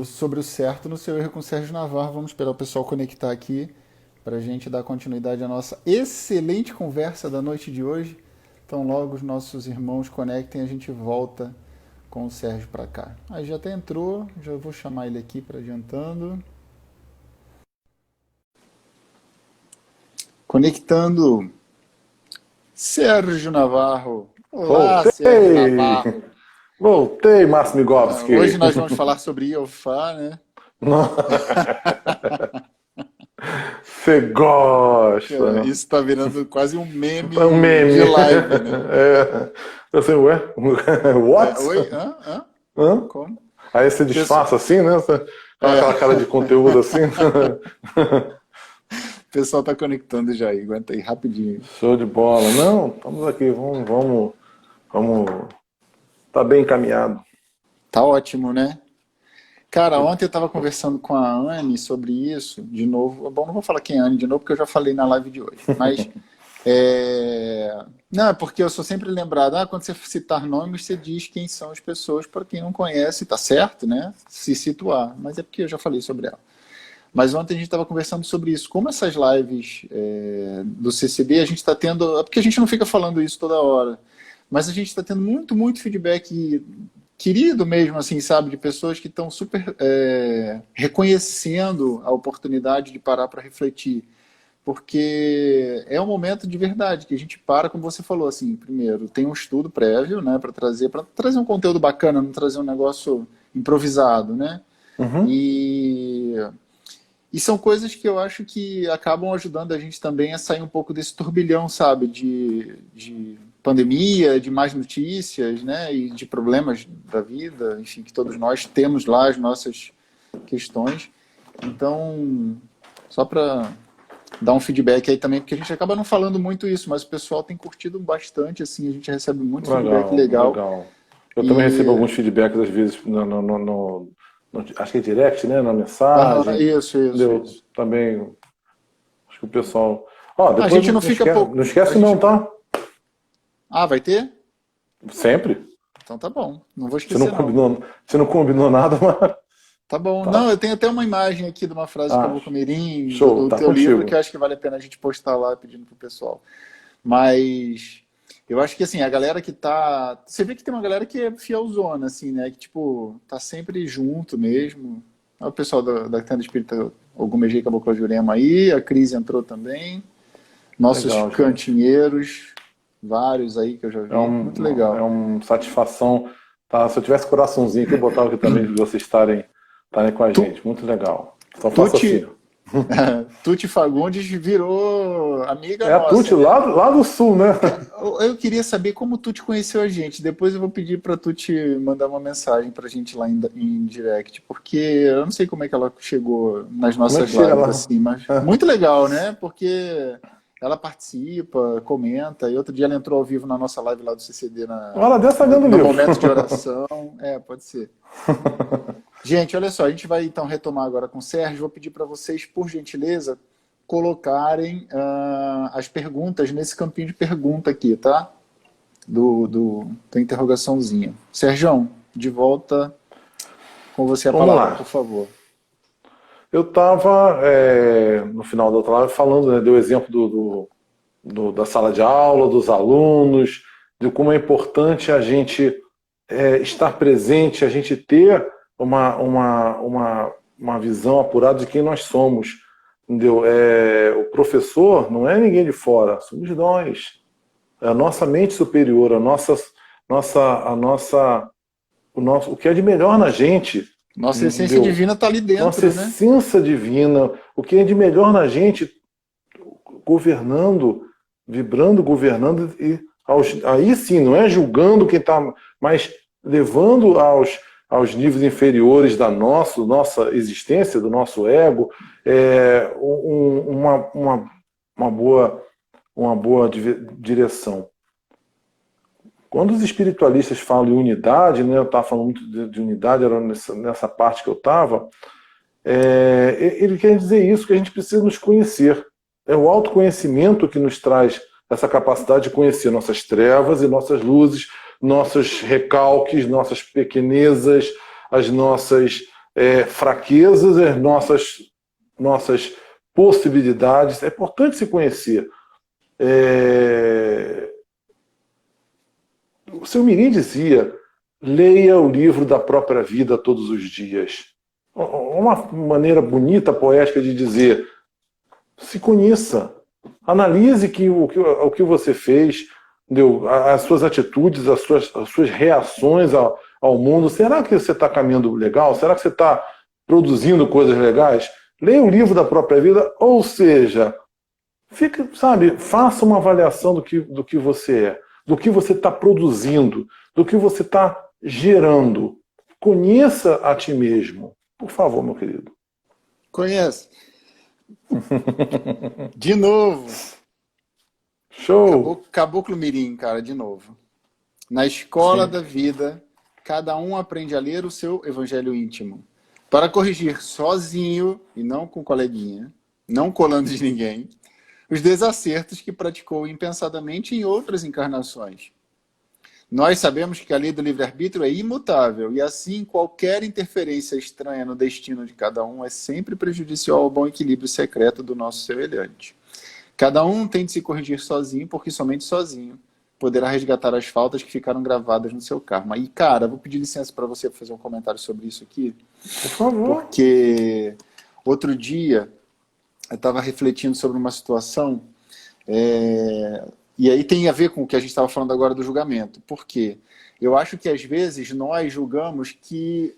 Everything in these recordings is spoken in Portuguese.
sobre o certo no seu erro com o Sérgio Navarro. Vamos esperar o pessoal conectar aqui para a gente dar continuidade à nossa excelente conversa da noite de hoje. Então, logo os nossos irmãos conectem, a gente volta com o Sérgio para cá. Aí já até entrou, já vou chamar ele aqui para adiantando. Conectando Sérgio Navarro. Olá, Sérgio Voltei! Navarro. Voltei, Márcio Hoje Migovski. nós vamos falar sobre IOFA, né? Não. Você gosta, Cara, né? isso está virando quase um É um meme de meme. live, né? É. Eu sei, ué? What? Oi? Hã? Hã? Hã? Como? Aí você Pessoal, disfarça assim, né? é, Aquela cara de conteúdo assim. o pessoal tá conectando já aí, aguenta aí rapidinho. Show de bola. Não, estamos aqui, vamos. Tá bem encaminhado. Tá ótimo, né? Cara, ontem eu tava conversando com a Anne sobre isso, de novo. Bom, não vou falar quem é a Anne de novo, porque eu já falei na live de hoje. Mas, não, é porque eu sou sempre lembrado, quando você citar nomes, você diz quem são as pessoas, para quem não conhece, tá certo, né? Se situar. Mas é porque eu já falei sobre ela. Mas ontem a gente estava conversando sobre isso. Como essas lives do CCB, a gente está tendo. É porque a gente não fica falando isso toda hora. Mas a gente está tendo muito, muito feedback querido mesmo, assim, sabe? De pessoas que estão super reconhecendo a oportunidade de parar para refletir. Porque é um momento de verdade que a gente para, como você falou, assim, primeiro, tem um estudo prévio, né, para trazer um conteúdo bacana, não trazer um negócio improvisado, né? Uhum. E e são coisas que eu acho que acabam ajudando a gente também a sair um pouco desse turbilhão, sabe? De pandemia, de más notícias, né? E de problemas da vida, enfim, que todos nós temos lá as nossas questões. Então, só para dar um feedback aí também, porque a gente acaba não falando muito isso, mas o pessoal tem curtido bastante, assim, a gente recebe muito feedback Legal, legal. legal. Eu também recebo E alguns feedbacks, às vezes, acho que é direct, né? Na mensagem. isso, isso, Entendeu? isso. Também, acho que o pessoal. Ó, A depois gente não não fica esquece, pouco. não A esquece não, gente. tá? Ah, vai ter? Sempre. Então tá bom. Não vou Você não esquecer, não. combinou, você não combinou nada, mas Tá bom. Não, tá. eu tenho até uma imagem aqui de uma frase de Ah, Caboclo Mirim, do, show, do tá teu livro, que eu contigo. acho que vale a pena a gente postar lá pedindo pro pessoal. Mas eu acho que assim, a galera que tá. Você vê que tem uma galera que é fielzona, assim, né? Que, tipo, tá sempre junto mesmo. É o pessoal da Tenda Espírita Ogumegei Caboclo Jurema aí, a Cris entrou também. Nossos Legal, gente. cantinheiros, vários aí que eu já É vi. Muito um, é legal. uma satisfação. Tá? Se eu tivesse coraçãozinho aqui, eu botava aqui também de vocês estarem com a Tu, gente. Muito legal. Só faço assim. Tuti, Tuti Fagundes virou amiga É a nossa, Tuti né? lá do sul, né? Eu queria saber como tu te conheceu a gente. Depois eu vou pedir pra tu te mandar uma mensagem pra gente lá em direct, porque eu não sei como é que ela chegou nas Como é nossas que chega lives lá? assim, mas muito legal, né? Porque ela participa, comenta, e outro dia ela entrou ao vivo na nossa live lá do CCD Ela dessa no, vendo o no livro. momento de oração. Pode ser. Gente, olha só, a gente vai então retomar agora com o Sérgio. Vou pedir para vocês, por gentileza, colocarem as perguntas nesse campinho de pergunta aqui, tá? Da interrogaçãozinha. Sérgio, de volta com você a Vamos palavra, por lá. favor. Eu estava, no final da outra live, falando, né, deu exemplo da sala de aula, dos alunos, de como é importante a gente estar presente, a gente ter uma visão apurada de quem nós somos. Entendeu? O professor não é ninguém de fora, somos nós. É a nossa mente superior, o que é de melhor na gente. Nossa essência Entendeu? divina está ali Nossa dentro, né? essência divina, o que é de melhor na gente, governando, vibrando, governando, aí sim, não é julgando quem está, mas levando aos níveis inferiores da nossa existência, do nosso ego, uma boa direção. Quando os espiritualistas falam em unidade, né, eu estava falando muito de unidade, era nessa parte que eu estava, ele quer dizer isso, que a gente precisa nos conhecer. É o autoconhecimento que nos traz essa capacidade de conhecer nossas trevas e nossas luzes, nossos recalques, nossas pequenezas, as nossas fraquezas, as nossas possibilidades. É importante se conhecer. O seu Mirim dizia: leia o livro da própria vida todos os dias. Uma maneira bonita, poética de dizer: se conheça, analise o que você fez, entendeu? As suas atitudes, as suas reações ao mundo. Será que você está caminhando legal? Será que você está produzindo coisas legais? Leia o livro da própria vida, ou seja, faça uma avaliação do que você é, do que você está produzindo, do que você está gerando. Conheça a ti mesmo. Por favor, meu querido. Conheço. De novo. Show. Caboclo Mirim, cara, de novo. Na escola da vida, cada um aprende a ler o seu evangelho íntimo. Para corrigir sozinho, e não com coleguinha, não colando de ninguém, os desacertos que praticou impensadamente em outras encarnações. Nós sabemos que a lei do livre-arbítrio é imutável, e assim qualquer interferência estranha no destino de cada um é sempre prejudicial ao bom equilíbrio secreto do nosso semelhante. Cada um tem de se corrigir sozinho, porque somente sozinho poderá resgatar as faltas que ficaram gravadas no seu karma. E, cara, vou pedir licença para você fazer um comentário sobre isso aqui. Por favor. Porque outro dia eu estava refletindo sobre uma situação... E aí tem a ver com o que a gente estava falando agora do julgamento. Por quê? Eu acho que às vezes nós julgamos que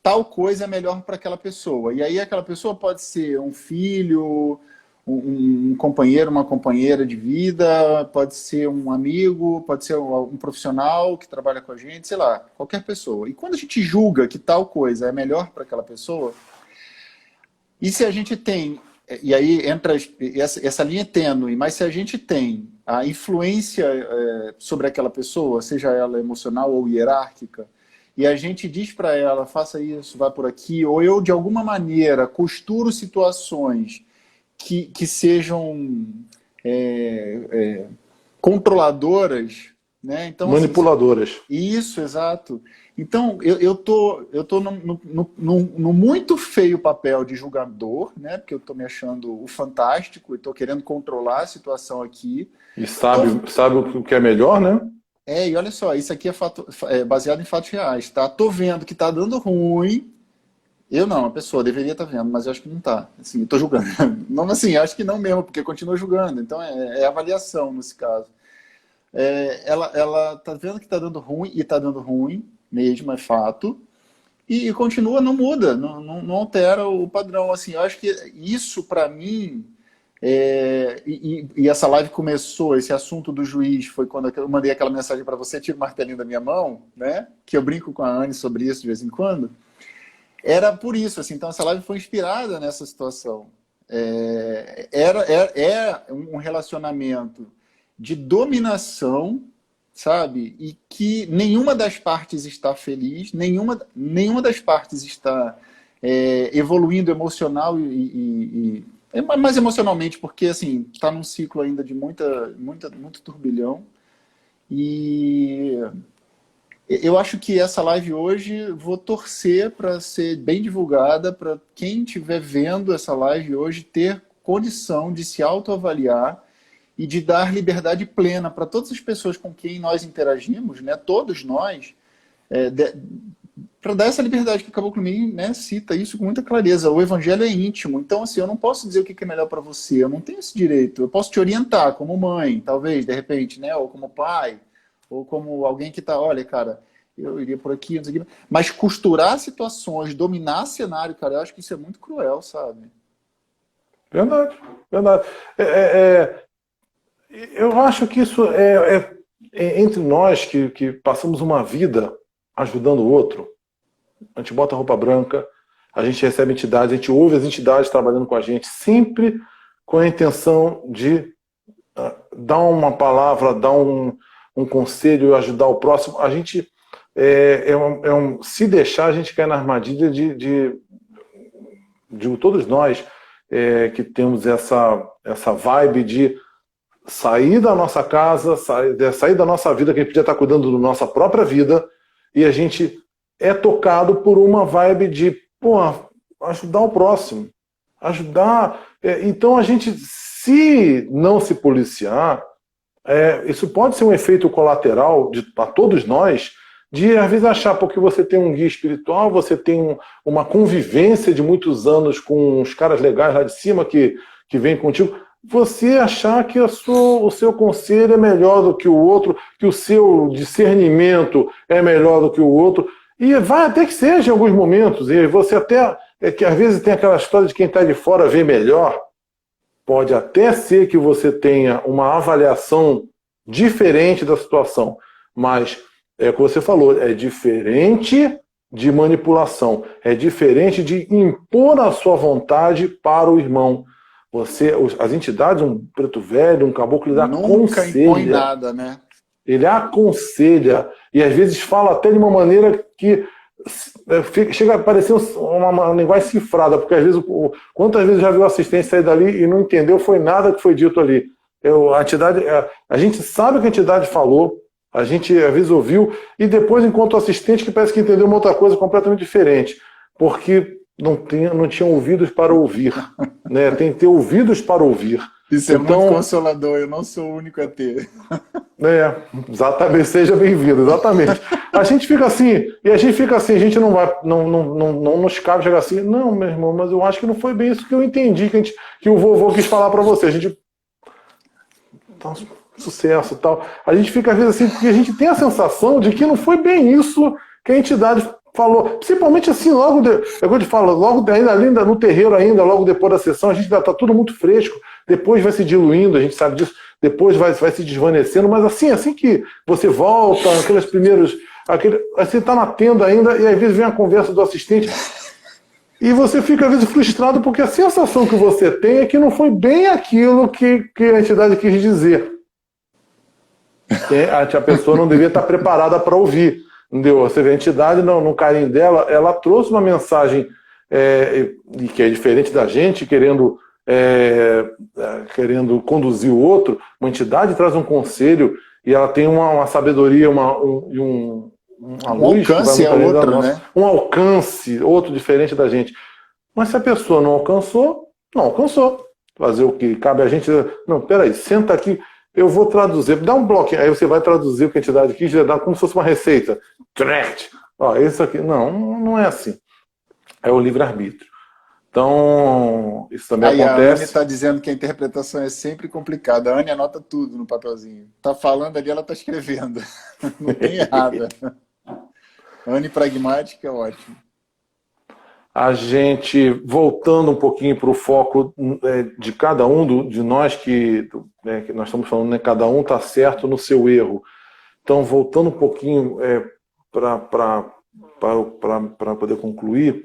tal coisa é melhor para aquela pessoa. E aí aquela pessoa pode ser um filho, um companheiro, uma companheira de vida, pode ser um amigo, pode ser um profissional que trabalha com a gente, sei lá, qualquer pessoa. E quando a gente julga que tal coisa é melhor para aquela pessoa, e se a gente tem... E aí entra essa linha tênue, mas se a gente tem a influência sobre aquela pessoa, seja ela emocional ou hierárquica, e a gente diz para ela, faça isso, vai por aqui, ou eu de alguma maneira costuro situações que sejam controladoras, né? Então, manipuladoras. Assim, isso, exato. Então, eu tô no muito feio papel de julgador, né? Porque eu tô me achando o fantástico e tô querendo controlar a situação aqui. E sabe o que é melhor, né? E olha só, isso aqui é baseado em fatos reais, tá? Tô vendo que tá dando ruim. Eu não, a pessoa deveria estar vendo, mas eu acho que não tá. Assim, eu tô julgando. Não, assim, acho que não mesmo, porque continua julgando. Então, é avaliação nesse caso. Ela tá vendo que tá dando ruim, e tá dando ruim mesmo, é fato, e continua, não muda, não altera o padrão. Assim, eu acho que isso, para mim, e essa live começou, esse assunto do juiz, foi quando eu mandei aquela mensagem para você, tira o martelinho da minha mão, né? Que eu brinco com a Anne sobre isso de vez em quando. Era por isso, assim, então essa live foi inspirada nessa situação. É um relacionamento de dominação, sabe? E que nenhuma das partes está feliz, nenhuma das partes está evoluindo emocional mais emocionalmente, porque assim está num ciclo ainda de muito turbilhão. E eu acho que essa live hoje vou torcer para ser bem divulgada, para quem estiver vendo essa live hoje ter condição de se autoavaliar e de dar liberdade plena para todas as pessoas com quem nós interagimos, né, todos nós, para dar essa liberdade que o Caboclo Mirim, né, cita isso com muita clareza. O evangelho é íntimo, então assim, eu não posso dizer o que é melhor para você, eu não tenho esse direito. Eu posso te orientar como mãe, talvez, de repente, né, ou como pai, ou como alguém que está, olha, cara, eu iria por aqui, não sei o que, mas costurar situações, dominar cenário, cara, eu acho que isso é muito cruel, sabe? Verdade, verdade. Eu acho que isso entre nós que passamos uma vida ajudando o outro. A gente bota roupa branca, a gente recebe entidades, a gente ouve as entidades trabalhando com a gente, sempre com a intenção de dar uma palavra, dar um conselho, ajudar o próximo. A gente se deixar, a gente cai na armadilha de todos nós que temos essa vibe de sair da nossa casa, sair da nossa vida, que a gente podia estar cuidando da nossa própria vida, e a gente é tocado por uma vibe de pô, ajudar o próximo. Ajudar. Então a gente, se não se policiar, isso pode ser um efeito colateral para todos nós, de às vezes achar, porque você tem um guia espiritual, você tem uma convivência de muitos anos com os caras legais lá de cima que vêm contigo, você achar que o seu conselho é melhor do que o outro, que o seu discernimento é melhor do que o outro, e vai até que seja em alguns momentos, e você até, que às vezes tem aquela história de quem está de fora vê melhor, pode até ser que você tenha uma avaliação diferente da situação, mas é o que você falou, é diferente de manipulação, é diferente de impor a sua vontade para o irmão. As entidades, um preto velho, um caboclo, ele nunca impõe aconselha. nada, né? Ele aconselha, e às vezes fala até de uma maneira que chega a parecer uma linguagem cifrada, porque às vezes, quantas vezes já viu o assistente sair dali e não entendeu, foi nada que foi dito ali. A gente sabe o que a entidade falou, a gente às vezes ouviu, e depois, enquanto assistente, que parece que entendeu uma outra coisa completamente diferente, porque não tinha ouvidos para ouvir. Né? Tem que ter ouvidos para ouvir. Isso é muito consolador, eu não sou o único a ter. Exatamente, seja bem-vindo, exatamente. A gente fica assim, a gente não vai, não nos cabe chegar assim, não, meu irmão, mas eu acho que não foi bem isso que eu entendi, que o vovô quis falar para você. A gente sucesso e tal. A gente fica às vezes assim, porque a gente tem a sensação de que não foi bem isso que a entidade falou. Principalmente assim, é o que eu te falo, logo ainda no terreiro ainda, logo depois da sessão, a gente ainda está tudo muito fresco, depois vai se diluindo, a gente sabe disso, depois vai se desvanecendo, mas assim que você volta, aqueles primeiros, você está na tenda ainda, e às vezes vem a conversa do assistente, e você fica às vezes frustrado, porque a sensação que você tem é que não foi bem aquilo que a entidade quis dizer. A pessoa não devia estar preparada para ouvir. Entendeu? Você vê a entidade, no carinho dela, ela trouxe uma mensagem que é diferente da gente, querendo conduzir o outro. Uma entidade traz um conselho e ela tem uma sabedoria, uma luz. Alcance é outro, né? Um alcance, outro diferente da gente. Mas se a pessoa não alcançou, não alcançou. Fazer o que cabe a gente. Não, peraí, senta aqui. Eu vou traduzir, dá um bloquinho, aí você vai traduzir o que a entidade quis, dá como se fosse uma receita. Ó, isso aqui, não é assim. É o livre-arbítrio. Então, isso também acontece. A Anne está dizendo que a interpretação é sempre complicada. A Anne anota tudo no papelzinho. Está falando ali, ela está escrevendo. Não tem errada. Anne pragmática é ótimo. A gente, voltando um pouquinho para o foco de cada um de nós, que nós estamos falando, né, cada um está certo no seu erro. Então, voltando um pouquinho para poder concluir,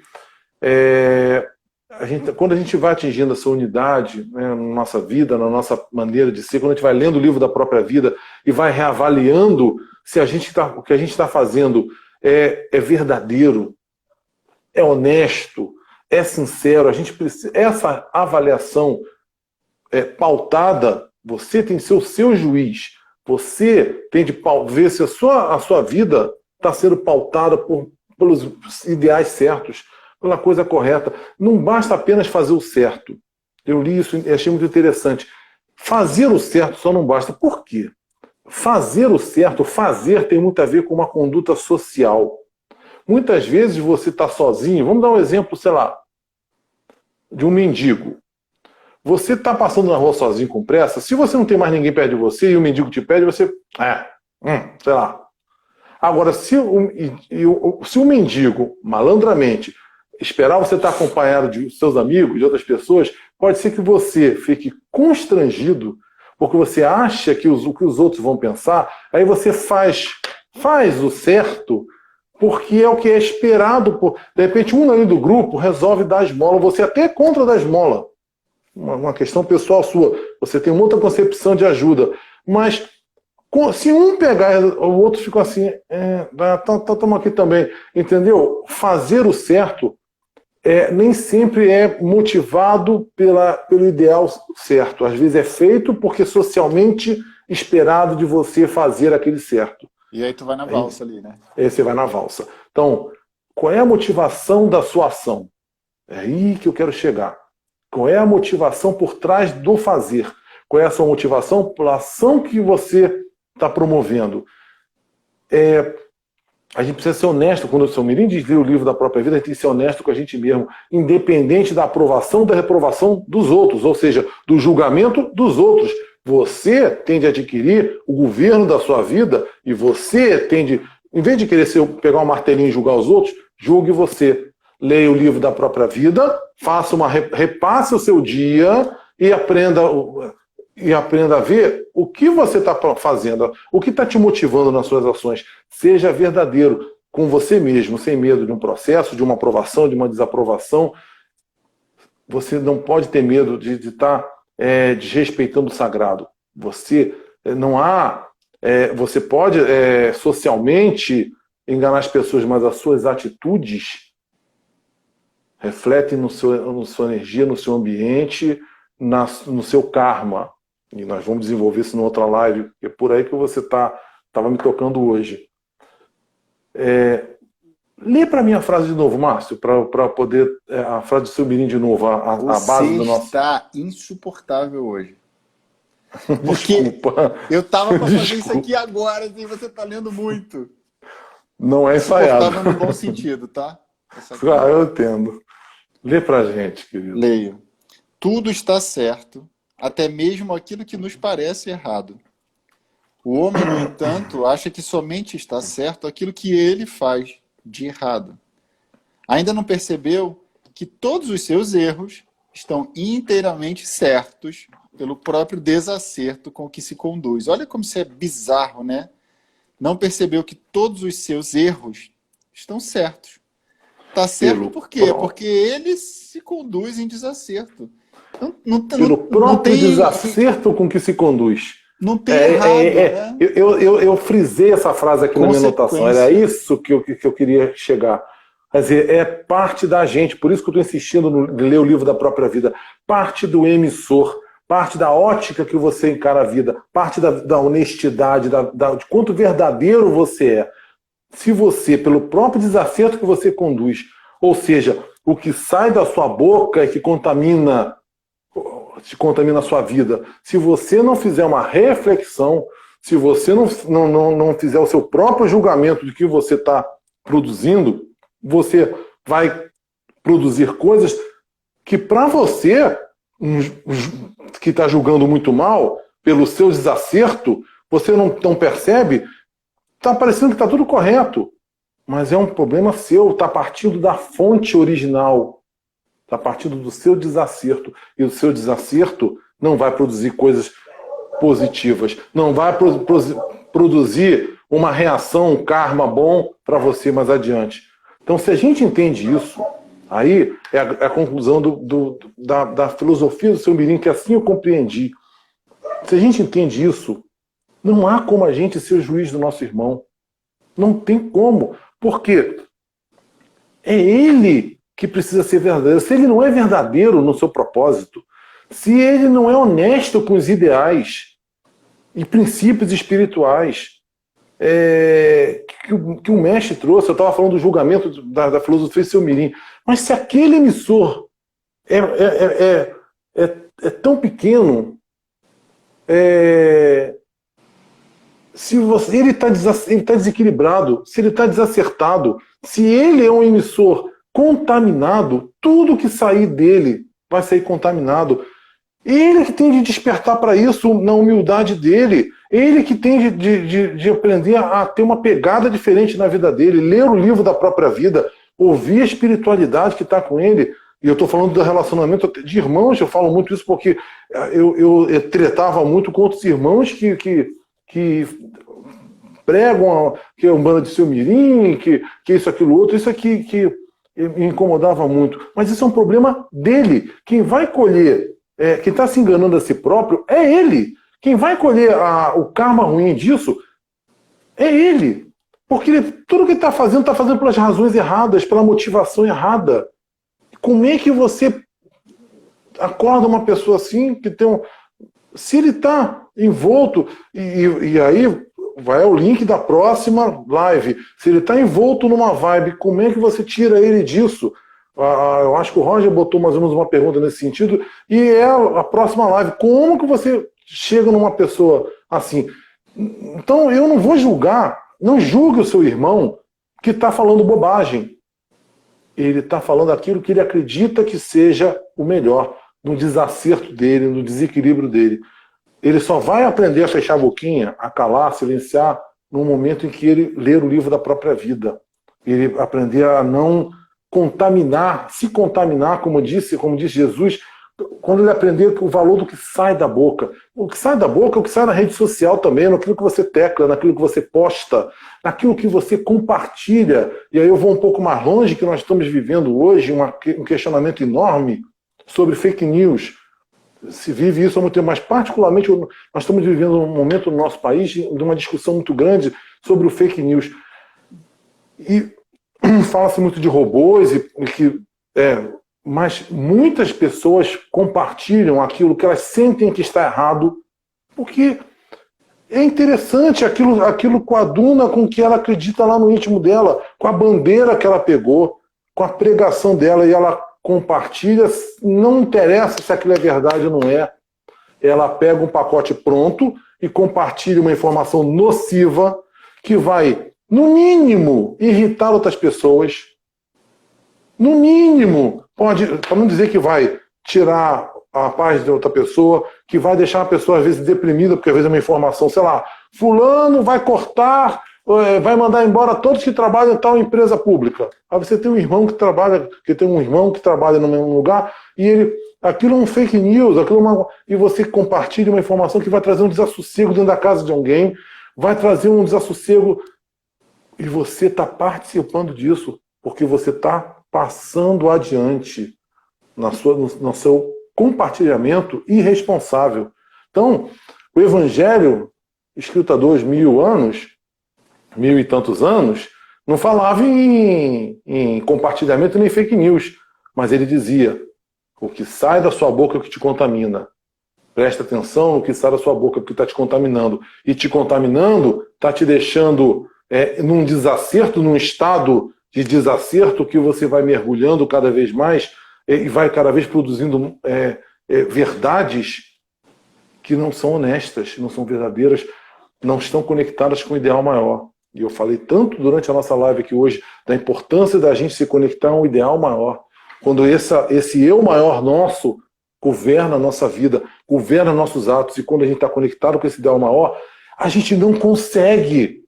quando a gente vai atingindo essa unidade, né, na nossa vida, na nossa maneira de ser, quando a gente vai lendo o livro da própria vida e vai reavaliando se o que a gente está fazendo é verdadeiro, é honesto, é sincero, a gente precisa. Essa avaliação pautada, você tem que ser o seu juiz. Você tem de ver se a sua vida está sendo pautada pelos ideais certos, pela coisa correta. Não basta apenas fazer o certo. Eu li isso e achei muito interessante. Fazer o certo só não basta. Por quê? Fazer o certo, tem muito a ver com uma conduta social. Muitas vezes você está sozinho. Vamos dar um exemplo, sei lá, de um mendigo. Você está passando na rua sozinho com pressa. Se você não tem mais ninguém perto de você e o mendigo te pede, você... sei lá. Agora, se o mendigo, malandramente, esperar você estar acompanhado de seus amigos, de outras pessoas, pode ser que você fique constrangido porque você acha que o que os outros vão pensar, aí você faz o certo porque é o que é esperado. De repente, um ali do grupo resolve dar esmola, você até é contra dar esmola. Uma questão pessoal sua. Você tem uma outra concepção de ajuda. Mas se um pegar, o outro fica assim, estamos aqui também. Entendeu? Fazer o certo nem sempre é motivado pelo ideal certo. Às vezes é feito porque socialmente esperado de você fazer aquele certo. E aí tu vai na valsa ali, né? Aí você vai na valsa. Então, qual é a motivação da sua ação? É aí que eu quero chegar. Qual é a motivação por trás do fazer? Qual é a sua motivação pela ação que você está promovendo? A gente precisa ser honesto. Quando o Sr. Mirim diz ler o livro da própria vida, a gente tem que ser honesto com a gente mesmo, independente da aprovação ou da reprovação dos outros, ou seja, do julgamento dos outros. Você tem de adquirir o governo da sua vida e você tem de, em vez de querer pegar um martelinho e julgar os outros, julgue você. Leia o livro da própria vida, repasse o seu dia e aprenda a ver o que você está fazendo, o que está te motivando nas suas ações. Seja verdadeiro com você mesmo, sem medo de um processo, de uma aprovação, de uma desaprovação. Você não pode ter medo de estar desrespeitando o sagrado. Você pode socialmente enganar as pessoas, mas as suas atitudes refletem na sua energia, no seu ambiente, no seu karma. E nós vamos desenvolver isso em outra live, é por aí que você estava me tocando hoje. Lê para mim a frase de novo, Márcio, para poder. A frase do seu Mirim de novo, a base do nosso. Você está insuportável hoje. Porque Desculpa. eu estava para fazer isso aqui agora, e você está lendo muito. Não é ensaiado. Insuportável no bom sentido, tá? Eu entendo. Lê para a gente, querido. Leio. Tudo está certo, até mesmo aquilo que nos parece errado. O homem, no entanto, acha que somente está certo aquilo que ele faz de errado. Ainda não percebeu que todos os seus erros estão inteiramente certos pelo próprio desacerto com que se conduz. Olha como isso é bizarro, né? Não percebeu que todos os seus erros estão certos. Está certo por quê? Porque ele se conduz em desacerto. Pelo próprio desacerto com que se conduz. Não tem errado, né? Eu frisei essa frase aqui na minha anotação. Era isso que eu queria chegar. Quer dizer, é parte da gente. Por isso que eu estou insistindo em ler o livro da própria vida. Parte do emissor, parte da ótica que você encara a vida, parte da honestidade, de quanto verdadeiro você é. Se você, pelo próprio desacerto que você conduz, ou seja, o que sai da sua boca e que contamina a sua vida, se você não fizer uma reflexão, se você não fizer o seu próprio julgamento do que você está produzindo, você vai produzir coisas que para você, que está julgando muito mal, pelo seu desacerto, você não percebe, está parecendo que está tudo correto, mas é um problema seu, está partindo da fonte original, está partindo do seu desacerto, e o seu desacerto não vai produzir coisas positivas, não vai produzir uma reação, um karma bom para você mais adiante. Então, se a gente entende isso, aí é a conclusão da filosofia do seu Mirim, que assim eu compreendi. Se a gente entende isso, não há como a gente ser o juiz do nosso irmão. Não tem como. Porque é ele que precisa ser verdadeiro. Se ele não é verdadeiro no seu propósito, se ele não é honesto com os ideais e princípios espirituais que o mestre trouxe, eu estava falando do julgamento da filosofia do seu Mirim, mas se aquele emissor é tão pequeno, se ele está desequilibrado, se ele está desacertado, se ele é um emissor contaminado, tudo que sair dele vai sair contaminado. Ele que tem de despertar para isso na humildade dele. Ele que tem de aprender a ter uma pegada diferente na vida dele, ler o livro da própria vida, ouvir a espiritualidade que está com ele. E eu estou falando do relacionamento de irmãos, eu falo muito isso porque eu tretava muito com outros irmãos que pregam que é um bando de seu Mirim, que isso, aquilo, outro. Isso aqui que me incomodava muito. Mas isso é um problema dele. Quem vai colher, quem está se enganando a si próprio, é ele. Quem vai colher o karma ruim disso é ele. Porque tudo que ele está fazendo pelas razões erradas, pela motivação errada. Como é que você acorda uma pessoa assim, que tem se ele está envolto, e aí vai ao link da próxima live. Se ele está envolto numa vibe, como é que você tira ele disso? Eu acho que o Roger botou mais ou menos uma pergunta nesse sentido, e é a próxima live. Como que você chega numa pessoa assim? Então eu não vou julgar, não julgue o seu irmão que está falando bobagem. Ele está falando aquilo que ele acredita que seja o melhor, no desacerto dele, no desequilíbrio dele. Ele só vai aprender a fechar a boquinha, a calar, a silenciar, no momento em que ele ler o livro da própria vida. Ele aprender a não contaminar, se contaminar, como disse Jesus, quando ele aprender o valor do que sai da boca. O que sai da boca é o que sai na rede social também, naquilo que você tecla, naquilo que você posta, naquilo que você compartilha. E aí eu vou um pouco mais longe, que nós estamos vivendo hoje um questionamento enorme sobre fake news. Se vive isso há muito tempo, mas particularmente nós estamos vivendo um momento no nosso país de uma discussão muito grande sobre o fake news. E fala-se muito de robôs, mas muitas pessoas compartilham aquilo que elas sentem que está errado, porque é interessante, aquilo coaduna com o que ela acredita lá no íntimo dela, com a bandeira que ela pegou, com a pregação dela, e ela compartilha, não interessa se aquilo é verdade ou não é. Ela pega um pacote pronto e compartilha uma informação nociva que vai, no mínimo, irritar outras pessoas. No mínimo, para não dizer que vai tirar a paz de outra pessoa, que vai deixar a pessoa às vezes deprimida, porque às vezes é uma informação, sei lá, fulano vai cortar, vai mandar embora todos que trabalham em tal empresa pública. Aí você tem um irmão que trabalha no mesmo lugar, e aquilo é um fake news, e você compartilha uma informação que vai trazer um desassossego dentro da casa de alguém, vai trazer um desassossego, e você está participando disso, porque você está passando adiante no seu compartilhamento irresponsável. Então, o Evangelho, escrito há 2000 anos, 1000 e tantos anos, não falava em compartilhamento nem fake news, mas ele dizia: o que sai da sua boca é o que te contamina. Presta atenção no que sai da sua boca, porque está te contaminando. E te contaminando, está te deixando num desacerto, num estado de desacerto, que você vai mergulhando cada vez mais e vai cada vez produzindo verdades que não são honestas, não são verdadeiras, não estão conectadas com o ideal maior. E eu falei tanto durante a nossa live aqui hoje da importância da gente se conectar a um ideal maior. Quando esse eu maior nosso governa a nossa vida, governa nossos atos, e quando a gente está conectado com esse ideal maior, a gente não consegue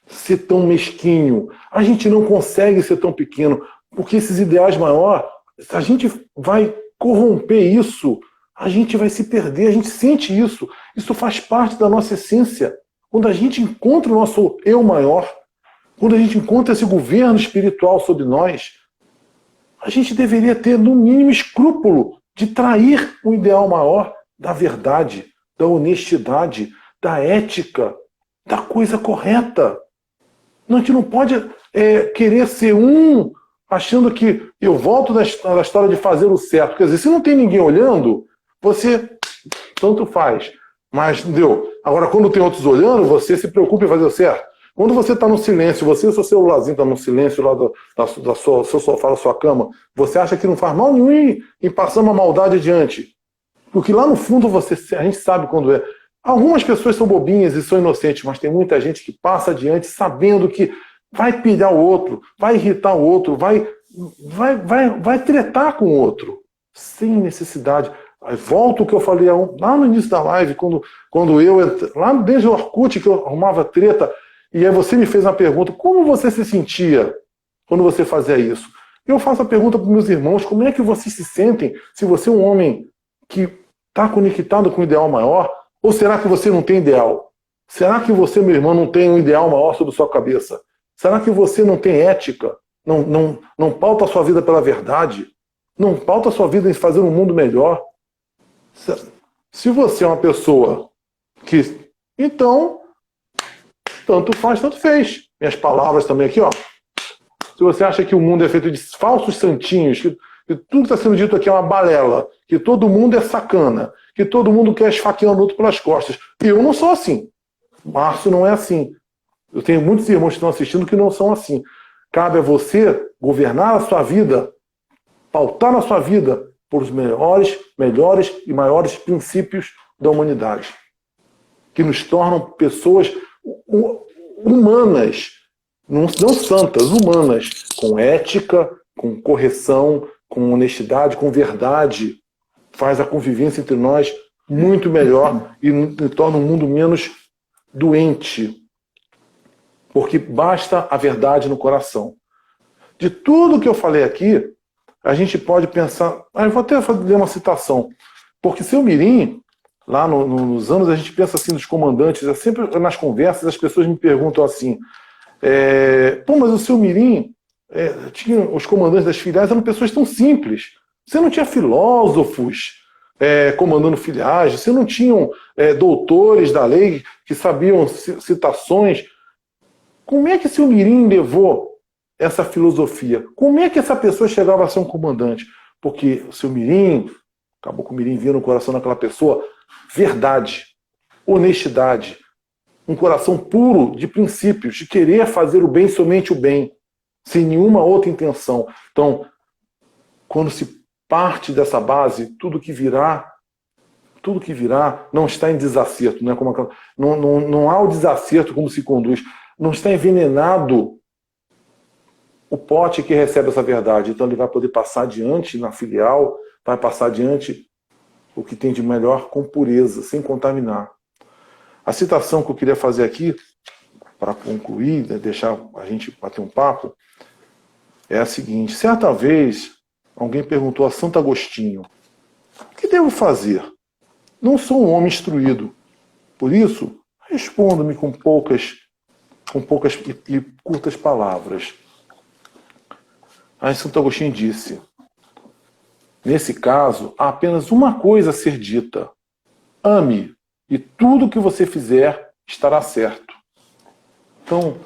ser tão mesquinho, a gente não consegue ser tão pequeno, porque esses ideais maiores, a gente vai corromper isso, a gente vai se perder, a gente sente isso, isso faz parte da nossa essência. Quando a gente encontra o nosso eu maior, quando a gente encontra esse governo espiritual sobre nós, a gente deveria ter, no mínimo, escrúpulo de trair o ideal maior da verdade, da honestidade, da ética, da coisa correta. A gente não pode querer ser achando que eu volto da história de fazer o certo. Quer dizer, se não tem ninguém olhando, você tanto faz. Mas, entendeu? Agora, quando tem outros olhando, você se preocupa em fazer o certo. Quando você está no silêncio, seu celularzinho está no silêncio lá do seu sofá, da sua cama, você acha que não faz mal nenhum em passar uma maldade adiante. Porque lá no fundo a gente sabe quando é. Algumas pessoas são bobinhas e são inocentes, mas tem muita gente que passa adiante sabendo que vai pilhar o outro, vai irritar o outro, vai tretar com o outro, sem necessidade. Aí volta o que eu falei lá no início da live, quando eu, lá desde o Orkut, que eu arrumava treta, e aí você me fez uma pergunta: como você se sentia quando você fazia isso? Eu faço a pergunta para os meus irmãos: como é que vocês se sentem se você é um homem que está conectado com o ideal maior? Ou será que você não tem ideal? Será que você, meu irmão, não tem um ideal maior sobre sua cabeça? Será que você não tem ética? Não pauta a sua vida pela verdade? Não pauta a sua vida em fazer um mundo melhor? Se você é uma pessoa que... Então, tanto faz, tanto fez. Minhas palavras também aqui, ó. Se você acha que o mundo é feito de falsos santinhos, que tudo que está sendo dito aqui é uma balela, que todo mundo é sacana, que todo mundo quer esfaquear o outro pelas costas. Eu não sou assim. Márcio não é assim. Eu tenho muitos irmãos que estão assistindo que não são assim. Cabe a você governar a sua vida, pautar na sua vida por os melhores e maiores princípios da humanidade, que nos tornam pessoas humanas, não santas, humanas, com ética, com correção, com honestidade, com verdade. Faz a convivência entre nós muito melhor e torna o mundo menos doente. Porque basta a verdade no coração. De tudo que eu falei aqui, a gente pode pensar... eu vou até ler uma citação. Porque seu Mirim, lá nos anos, a gente pensa assim dos comandantes, sempre nas conversas as pessoas me perguntam assim, mas o seu Mirim, tinha, os comandantes das filiais eram pessoas tão simples. Você não tinha filósofos comandando filiais, você não tinha doutores da lei que sabiam citações. Como é que seu Mirim levou essa filosofia? Como é que essa pessoa chegava a ser um comandante? Porque o seu Mirim, acabou com o Mirim vinha no coração daquela pessoa, verdade, honestidade, um coração puro de princípios, de querer fazer o bem, somente o bem, sem nenhuma outra intenção. Então, quando se parte dessa base, tudo que virá não está em desacerto. Não há o desacerto como se conduz. Não está envenenado o pote que recebe essa verdade. Então ele vai poder passar adiante na filial, vai passar adiante o que tem de melhor com pureza, sem contaminar. A citação que eu queria fazer aqui, para concluir, deixar a gente bater um papo, é a seguinte. Certa vez, alguém perguntou a Santo Agostinho, o que devo fazer? Não sou um homem instruído. Por isso, responda-me com poucas e curtas palavras. Aí Santo Agostinho disse, nesse caso, há apenas uma coisa a ser dita. Ame, e tudo que você fizer estará certo. Então,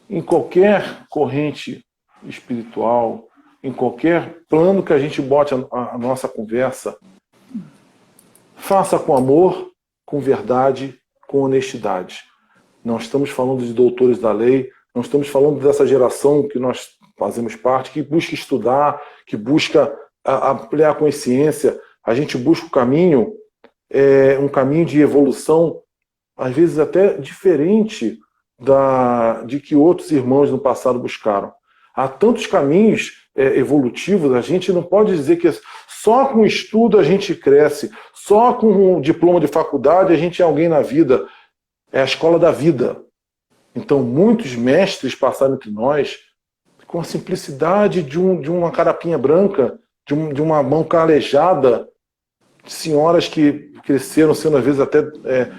em qualquer corrente espiritual, em qualquer plano que a gente bote a nossa conversa, faça com amor, com verdade, com honestidade. Não estamos falando de doutores da lei, não estamos falando dessa geração que nós fazemos parte, que busca estudar, que busca ampliar a consciência. A gente busca o caminho, um caminho de evolução, às vezes até diferente de que outros irmãos no passado buscaram. Há tantos caminhos evolutivos, a gente não pode dizer que só com estudo a gente cresce, só com um diploma de faculdade a gente é alguém na vida. É a escola da vida. Então, muitos mestres passaram entre nós com a simplicidade de uma carapinha branca, de uma mão calejada, de senhoras que cresceram sendo, às vezes, até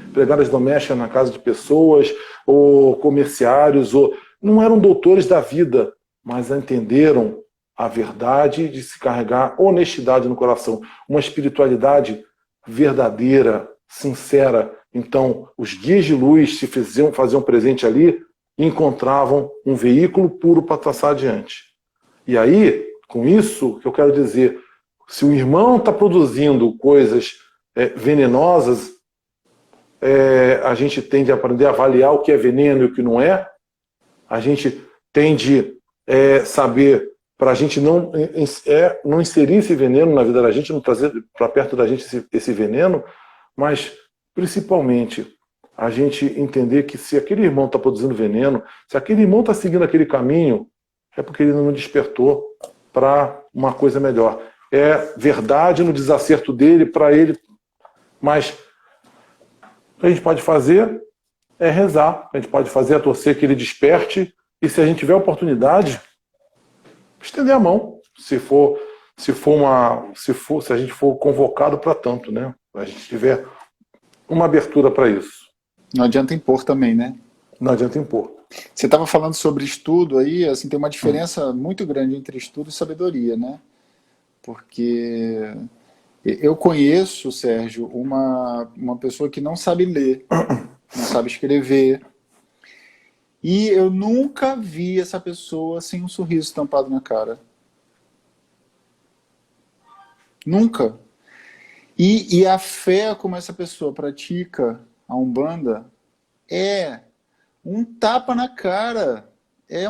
empregadas domésticas na casa de pessoas, ou comerciários, não eram doutores da vida, mas entenderam a verdade de se carregar honestidade no coração, uma espiritualidade verdadeira, sincera. Então, os guias de luz se faziam presente ali e encontravam um veículo puro para passar adiante. E aí, com isso, que eu quero dizer, se o irmão está produzindo coisas venenosas, a gente tem de aprender a avaliar o que é veneno e o que não é. A gente tem de saber, para a gente não inserir esse veneno na vida da gente, não trazer para perto da gente esse veneno, mas principalmente a gente entender que se aquele irmão está produzindo veneno, se aquele irmão está seguindo aquele caminho, é porque ele não despertou para uma coisa melhor. É verdade no desacerto dele, para ele, mas o que a gente pode fazer é rezar, a gente pode fazer é torcer que ele desperte, e se a gente tiver oportunidade, estender a mão, se a gente for convocado para tanto, né? A gente tiver uma abertura para isso. Não adianta impor também, né? Não adianta impor. Você estava falando sobre estudo aí, assim, tem uma diferença muito grande entre estudo e sabedoria, né? Porque eu conheço, Sérgio, uma pessoa que não sabe ler, não sabe escrever, e eu nunca vi essa pessoa sem um sorriso estampado na cara. Nunca. E a fé como essa pessoa pratica a Umbanda é Um tapa na cara é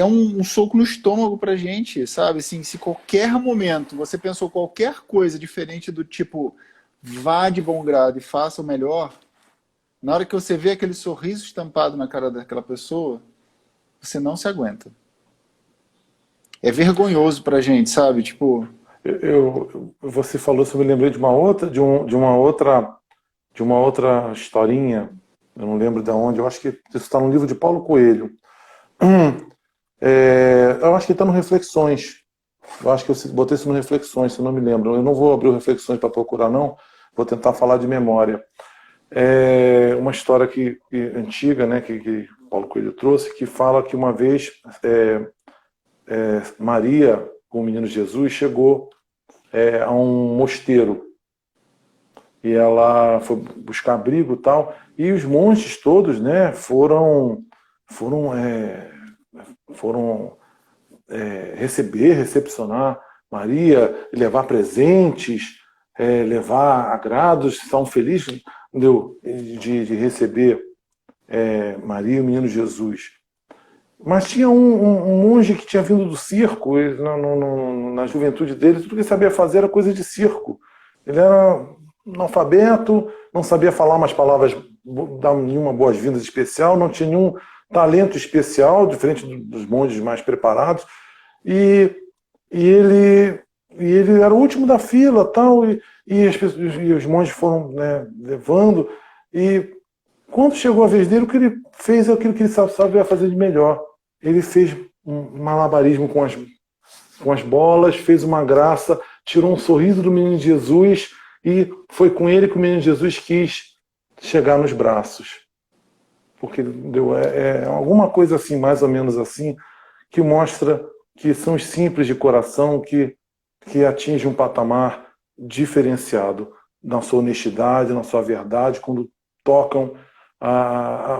um soco no estômago pra gente, sabe? Assim, se qualquer momento você pensou qualquer coisa diferente do tipo, vá de bom grado e faça o melhor, na hora que você vê aquele sorriso estampado na cara daquela pessoa, você não se aguenta. É vergonhoso pra gente, sabe? Tipo, Você falou, eu me lembrei de uma outra, de uma outra historinha. Eu não lembro de onde. Eu acho que isso está no livro de Paulo Coelho. Eu acho que está no Reflexões. Eu acho que eu botei isso no Reflexões, se eu não me lembro. Eu não vou abrir o Reflexões para procurar, não. Vou tentar falar de memória. É uma história antiga, né, que Paulo Coelho trouxe, que fala que uma vez Maria, com o menino Jesus, chegou a um mosteiro e ela foi buscar abrigo e tal, e os monges todos, né, foram recepcionar Maria, levar presentes, levar agrados, estavam felizes, entendeu? De receber Maria e o menino Jesus. Mas tinha um monge que tinha vindo do circo, na juventude dele, tudo que ele sabia fazer era coisa de circo. Ele era analfabeto, não sabia falar umas palavras, dar nenhuma boas-vindas especial, não tinha nenhum talento especial, diferente dos monges mais preparados. E, e ele, e ele era o último da fila, tal, e os monges foram, né, levando. E quando chegou a vez dele, o que ele fez é aquilo que ele sabia fazer de melhor. Ele fez um malabarismo com as bolas, fez uma graça, tirou um sorriso do menino Jesus e foi com ele que o menino Jesus quis chegar nos braços. Porque deu, alguma coisa assim, mais ou menos assim, que mostra que são os simples de coração que atingem um patamar diferenciado na sua honestidade, na sua verdade, quando tocam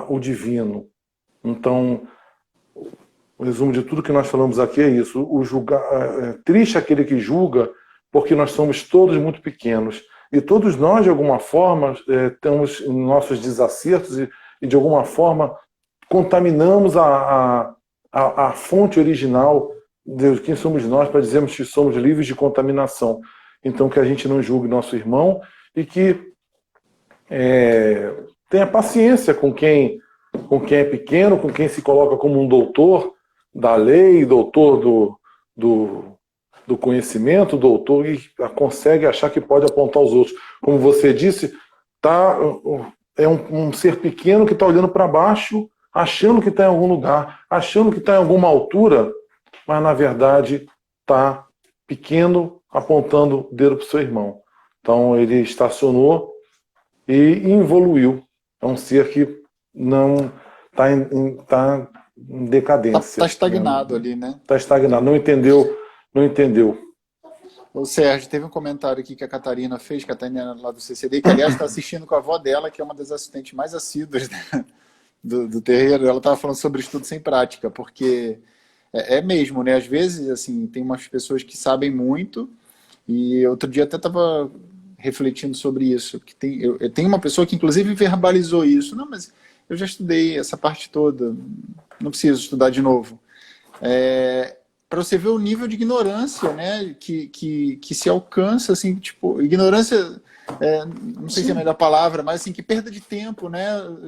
o divino. Então, o resumo de tudo que nós falamos aqui é isso. Triste aquele que julga, porque nós somos todos muito pequenos. E todos nós, de alguma forma, temos nossos desacertos e de alguma forma, contaminamos a fonte original de quem somos nós para dizermos que somos livres de contaminação. Então, que a gente não julgue nosso irmão e que tenha paciência com quem é pequeno, com quem se coloca como um doutor da lei, doutor do conhecimento, doutor, e consegue achar que pode apontar os outros. Como você disse, é um ser pequeno que está olhando para baixo, achando que está em algum lugar, achando que está em alguma altura, mas na verdade está pequeno, apontando o dedo para o seu irmão. Então ele estacionou e evoluiu. É um ser que não está em decadência. tá estagnado ali, né? Está estagnado, não entendeu, não entendeu. Ô Sérgio, teve um comentário aqui que a Catarina lá do CCD, que aliás está assistindo com a avó dela, que é uma das assistentes mais assíduas, né, do terreiro. Ela estava falando sobre estudo sem prática, porque mesmo, né? Às vezes, assim, tem umas pessoas que sabem muito, e outro dia até estava refletindo sobre isso, que eu tenho uma pessoa que inclusive verbalizou isso. Não, mas eu já estudei essa parte toda, não preciso estudar de novo. Para você ver o nível de ignorância, né, que se alcança, assim, tipo, ignorância, não sei se é a melhor palavra, mas assim, que perda de tempo, né,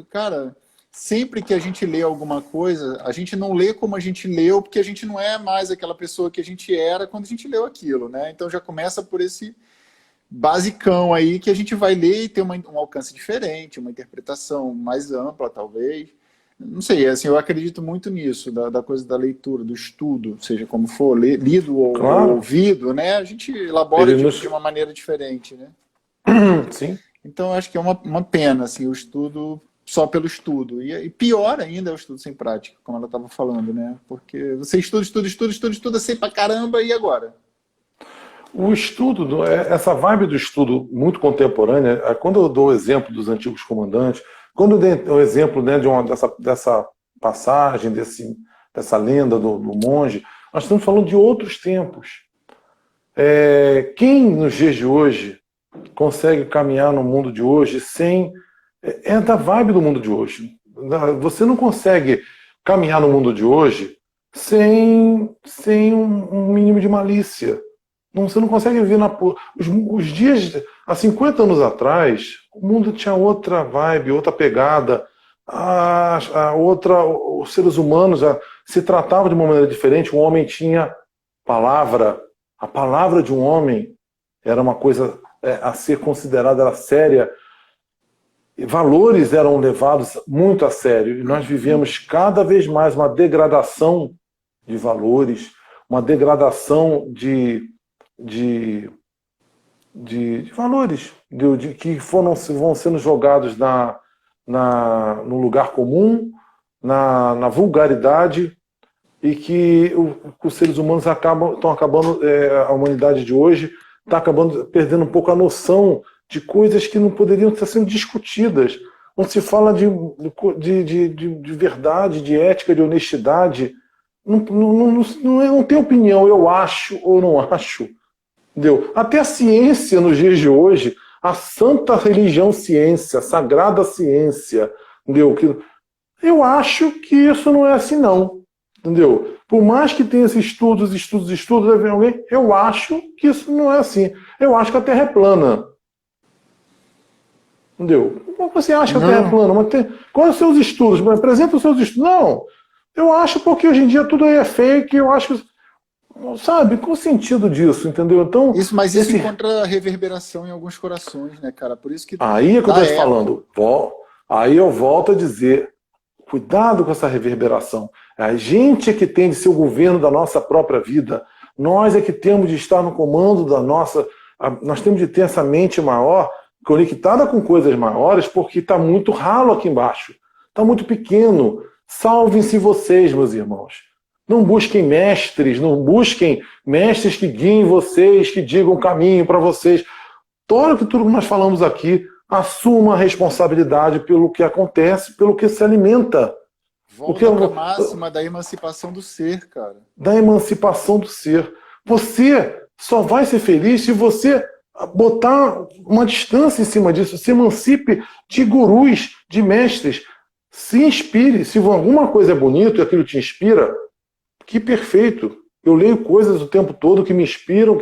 cara, sempre que a gente lê alguma coisa, a gente não lê como a gente leu, porque a gente não é mais aquela pessoa que a gente era quando a gente leu aquilo, né, então já começa por esse basicão aí que a gente vai ler e ter um alcance diferente, uma interpretação mais ampla, talvez. Não sei, assim, eu acredito muito nisso, da coisa da leitura, do estudo, seja como for, lido ou Claro, ouvido, né? A gente elabora de uma maneira diferente, né? Sim. Então, eu acho que é uma pena, assim, o estudo só pelo estudo. E pior ainda é o estudo sem prática, como ela estava falando, né? Porque você estuda, sei pra caramba, e agora? O estudo, essa vibe do estudo muito contemporânea, quando eu dou o exemplo dos antigos comandantes, quando eu dei o exemplo, né, dessa passagem, dessa lenda do monge, nós estamos falando de outros tempos. Quem nos dias de hoje consegue caminhar no mundo de hoje sem. É da vibe do mundo de hoje. Você não consegue caminhar no mundo de hoje sem um mínimo de malícia. Você não consegue ver os dias, há 50 anos atrás, o mundo tinha outra vibe, outra pegada, os seres humanos se tratavam de uma maneira diferente, o homem tinha palavra, a palavra de um homem era uma coisa a ser considerada, era séria, e valores eram levados muito a sério, e nós vivemos cada vez mais uma degradação de valores, uma degradação de valores que vão sendo jogados no lugar comum, na vulgaridade, e que os seres humanos estão acabando, a humanidade de hoje está acabando perdendo um pouco a noção de coisas que não poderiam estar sendo discutidas. Não se fala de verdade, de ética, de honestidade. Não tem opinião, eu acho ou não acho. Entendeu? Até a ciência nos dias de hoje, a santa religião ciência, a sagrada ciência, entendeu? Eu acho que isso não é assim, não. Entendeu? Por mais que tenha esses estudos, deve vir alguém, eu acho que isso não é assim. Eu acho que a Terra é plana. Entendeu? Você acha que a Terra é plana? Mas quais são os seus estudos? Apresenta os seus estudos. Não. Eu acho porque hoje em dia tudo aí é fake, eu acho. Sabe? Qual o sentido disso, entendeu? Então, mas isso encontra reverberação em alguns corações, né, cara? Por isso que. Aí é que eu estou te falando. Aí eu volto a dizer: cuidado com essa reverberação. A gente é que tem de ser o governo da nossa própria vida. Nós é que temos de estar no comando da nossa. Nós temos de ter essa mente maior, conectada com coisas maiores, porque está muito ralo aqui embaixo. Está muito pequeno. Salvem-se vocês, meus irmãos. Não busquem mestres, que guiem vocês, que digam o caminho para vocês. Tudo que nós falamos aqui, assuma a responsabilidade pelo que acontece, pelo que se alimenta. Volta para a máxima da emancipação do ser, cara. Da emancipação do ser. Você só vai ser feliz se você botar uma distância em cima disso, se emancipe de gurus, de mestres. Se inspire. Se alguma coisa é bonita e aquilo te inspira, que perfeito. Eu leio coisas o tempo todo que me inspiram,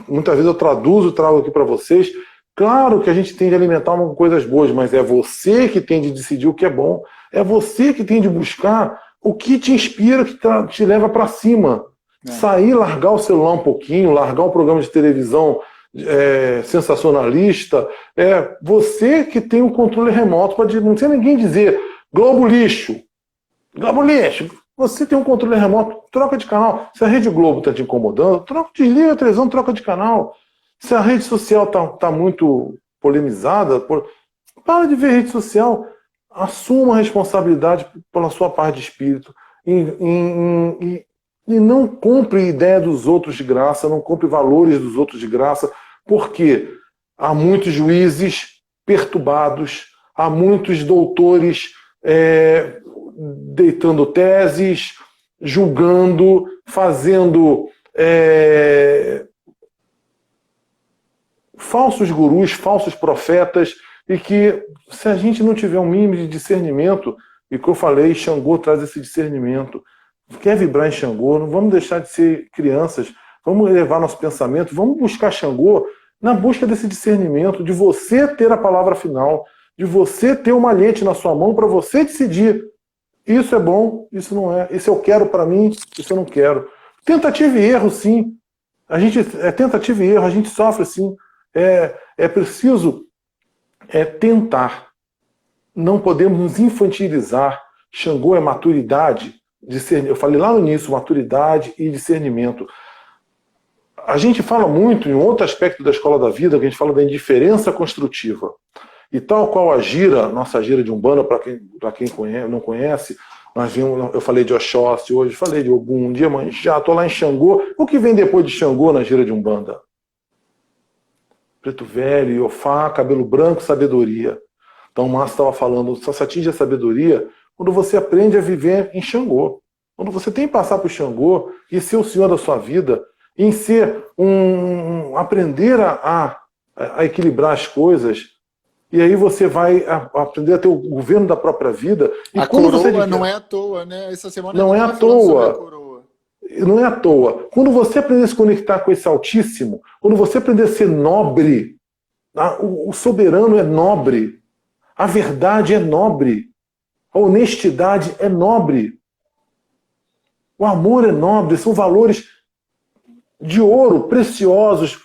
muitas vezes eu traduzo, trago aqui para vocês. Claro que a gente tem de alimentar com coisas boas, mas é você que tem de decidir o que é bom. É você que tem de buscar o que te inspira, que te leva para cima. Sair, largar o celular um pouquinho, largar um programa de televisão sensacionalista. É você que tem o controle remoto para não ter ninguém dizer Globo lixo. Globo lixo. Você tem um controle remoto, troca de canal. Se a Rede Globo está te incomodando, desliga a televisão, troca de canal. Se a rede social está muito polemizada, para de ver rede social. Assuma a responsabilidade pela sua paz de espírito. E não compre ideia dos outros de graça, não compre valores dos outros de graça, porque há muitos juízes perturbados, há muitos doutores deitando teses, julgando, fazendo falsos gurus, falsos profetas, e que se a gente não tiver um mínimo de discernimento, e que eu falei, Xangô traz esse discernimento, quer vibrar em Xangô, não vamos deixar de ser crianças, vamos elevar nosso pensamento, vamos buscar Xangô na busca desse discernimento, de você ter a palavra final, de você ter uma malhete na sua mão para você decidir. Isso é bom, isso não é. Isso eu quero para mim, isso eu não quero. Tentativa e erro, sim. Tentativa e erro, a gente sofre, sim. É preciso tentar. Não podemos nos infantilizar. Xangô é maturidade, eu falei lá no início, maturidade e discernimento. A gente fala muito em outro aspecto da escola da vida, que a gente fala da indiferença construtiva. E tal qual a gira, nossa gira de Umbanda, para quem não conhece, eu falei de Oxóssi hoje, falei de Ogum, um dia, mas já estou lá em Xangô. O que vem depois de Xangô na gira de Umbanda? Preto velho, Iofá, cabelo branco, sabedoria. Então o Márcio estava falando, só se atinge a sabedoria quando você aprende a viver em Xangô. Quando você tem que passar por Xangô e ser o senhor da sua vida, em ser aprender a equilibrar as coisas, E aí você vai aprender a ter o governo da própria vida. E A quando coroa você não é à toa, né? Essa semana a não gente é à estava falando sobre a toa. coroa. Não é à toa. Quando você aprender a se conectar com esse Altíssimo, quando você aprender a ser nobre, o soberano é nobre, a verdade é nobre, a honestidade é nobre, o amor é nobre, são valores de ouro, preciosos,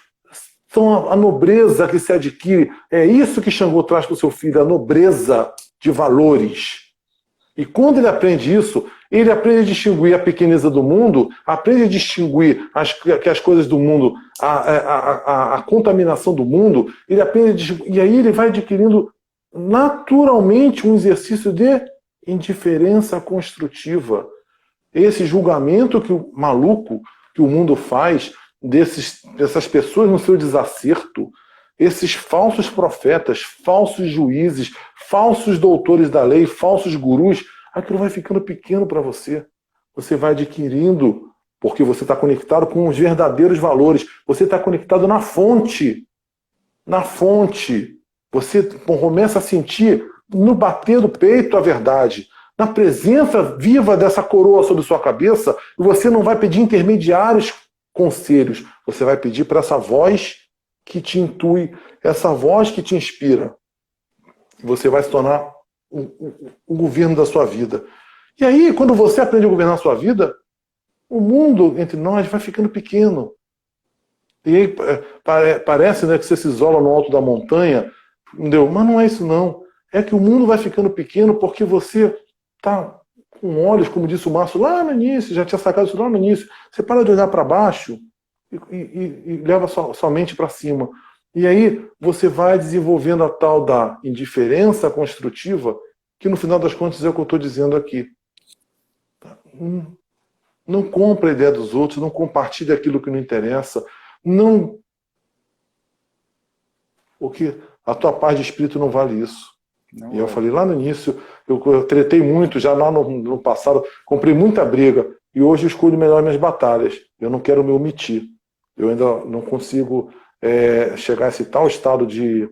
são a nobreza que se adquire. É isso que Xangô traz para o seu filho, a nobreza de valores. E quando ele aprende isso, ele aprende a distinguir a pequeneza do mundo, aprende a distinguir as coisas do mundo, a contaminação do mundo, ele aprende a distinguir, e aí ele vai adquirindo naturalmente um exercício de indiferença construtiva. Esse julgamento que o maluco, que o mundo faz dessas pessoas no seu desacerto, esses falsos profetas, falsos juízes, falsos doutores da lei, falsos gurus, aquilo vai ficando pequeno para você. Você vai adquirindo, porque você está conectado com os verdadeiros valores. Você está conectado na fonte. Na fonte. Você começa a sentir no bater do peito a verdade. Na presença viva dessa coroa sobre sua cabeça, e você não vai pedir intermediários conselhos. Você vai pedir para essa voz que te intui, essa voz que te inspira. Você vai se tornar o governo da sua vida. E aí, quando você aprende a governar a sua vida, o mundo entre nós vai ficando pequeno. E aí parece, né, que você se isola no alto da montanha, entendeu? Mas não é isso não. É que o mundo vai ficando pequeno porque você está com olhos, como disse o Márcio lá no início, já tinha sacado isso lá no início. Você para de olhar para baixo e leva sua mente para cima. E aí você vai desenvolvendo a tal da indiferença construtiva, que no final das contas é o que eu estou dizendo aqui. Não compra a ideia dos outros, não compartilha aquilo que não interessa, não... Porque a tua paz de espírito não vale isso. Não e eu falei lá no início, eu tretei muito, já lá no passado, comprei muita briga, e hoje eu escolho melhor minhas batalhas. Eu não quero me omitir. Eu ainda não consigo chegar a esse tal estado de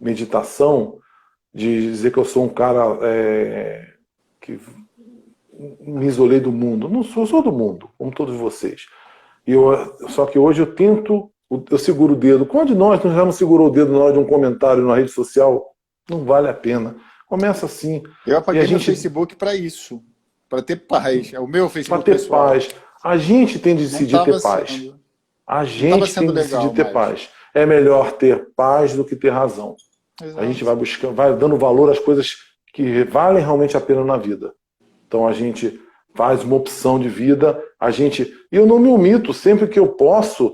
meditação, de dizer que eu sou um cara que me isolei do mundo. Não sou, sou do mundo, como todos vocês. Só que hoje eu tento, eu seguro o dedo. Quando de nós já não segurou o dedo na hora de um comentário na rede social? Não vale a pena. Começa assim. Eu apaguei meu Facebook para isso, para ter paz. É o meu Facebook para ter pessoal. Paz. A gente tem de decidir ter paz. A gente tem de decidir ter paz. É melhor ter paz do que ter razão. Exato. A gente vai buscando, vai dando valor às coisas que valem realmente a pena na vida. Então a gente faz uma opção de vida, e eu não me omito, sempre que eu posso,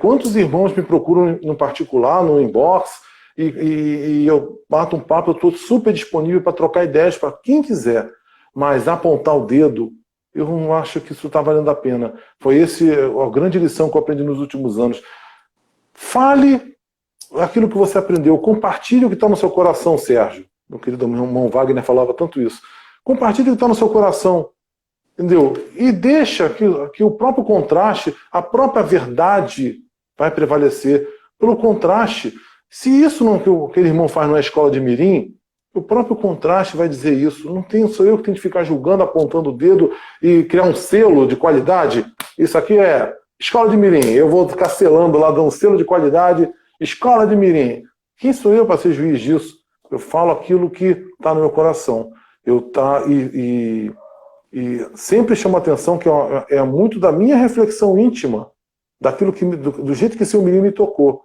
quantos irmãos me procuram no particular, no inbox, e eu bato um papo, eu estou super disponível para trocar ideias para quem quiser, mas apontar o dedo, eu não acho que isso está valendo a pena. Foi a grande lição que eu aprendi nos últimos anos. Fale aquilo que você aprendeu, compartilhe o que está no seu coração, Sérgio. Meu querido irmão Wagner falava tanto isso. Compartilhe o que está no seu coração. Entendeu? E deixa que o próprio contraste, a própria verdade vai prevalecer. Pelo contraste, se isso não que aquele irmão faz na escola de mirim, o próprio contraste vai dizer isso. Não sou eu que tenho que ficar julgando, apontando o dedo e criar um selo de qualidade. Isso aqui é escola de mirim. Eu vou ficar selando lá, dando um selo de qualidade, escola de mirim. Quem sou eu para ser juiz disso? Eu falo aquilo que está no meu coração. E sempre chamo a atenção que é muito da minha reflexão íntima, daquilo do jeito que seu menino me tocou,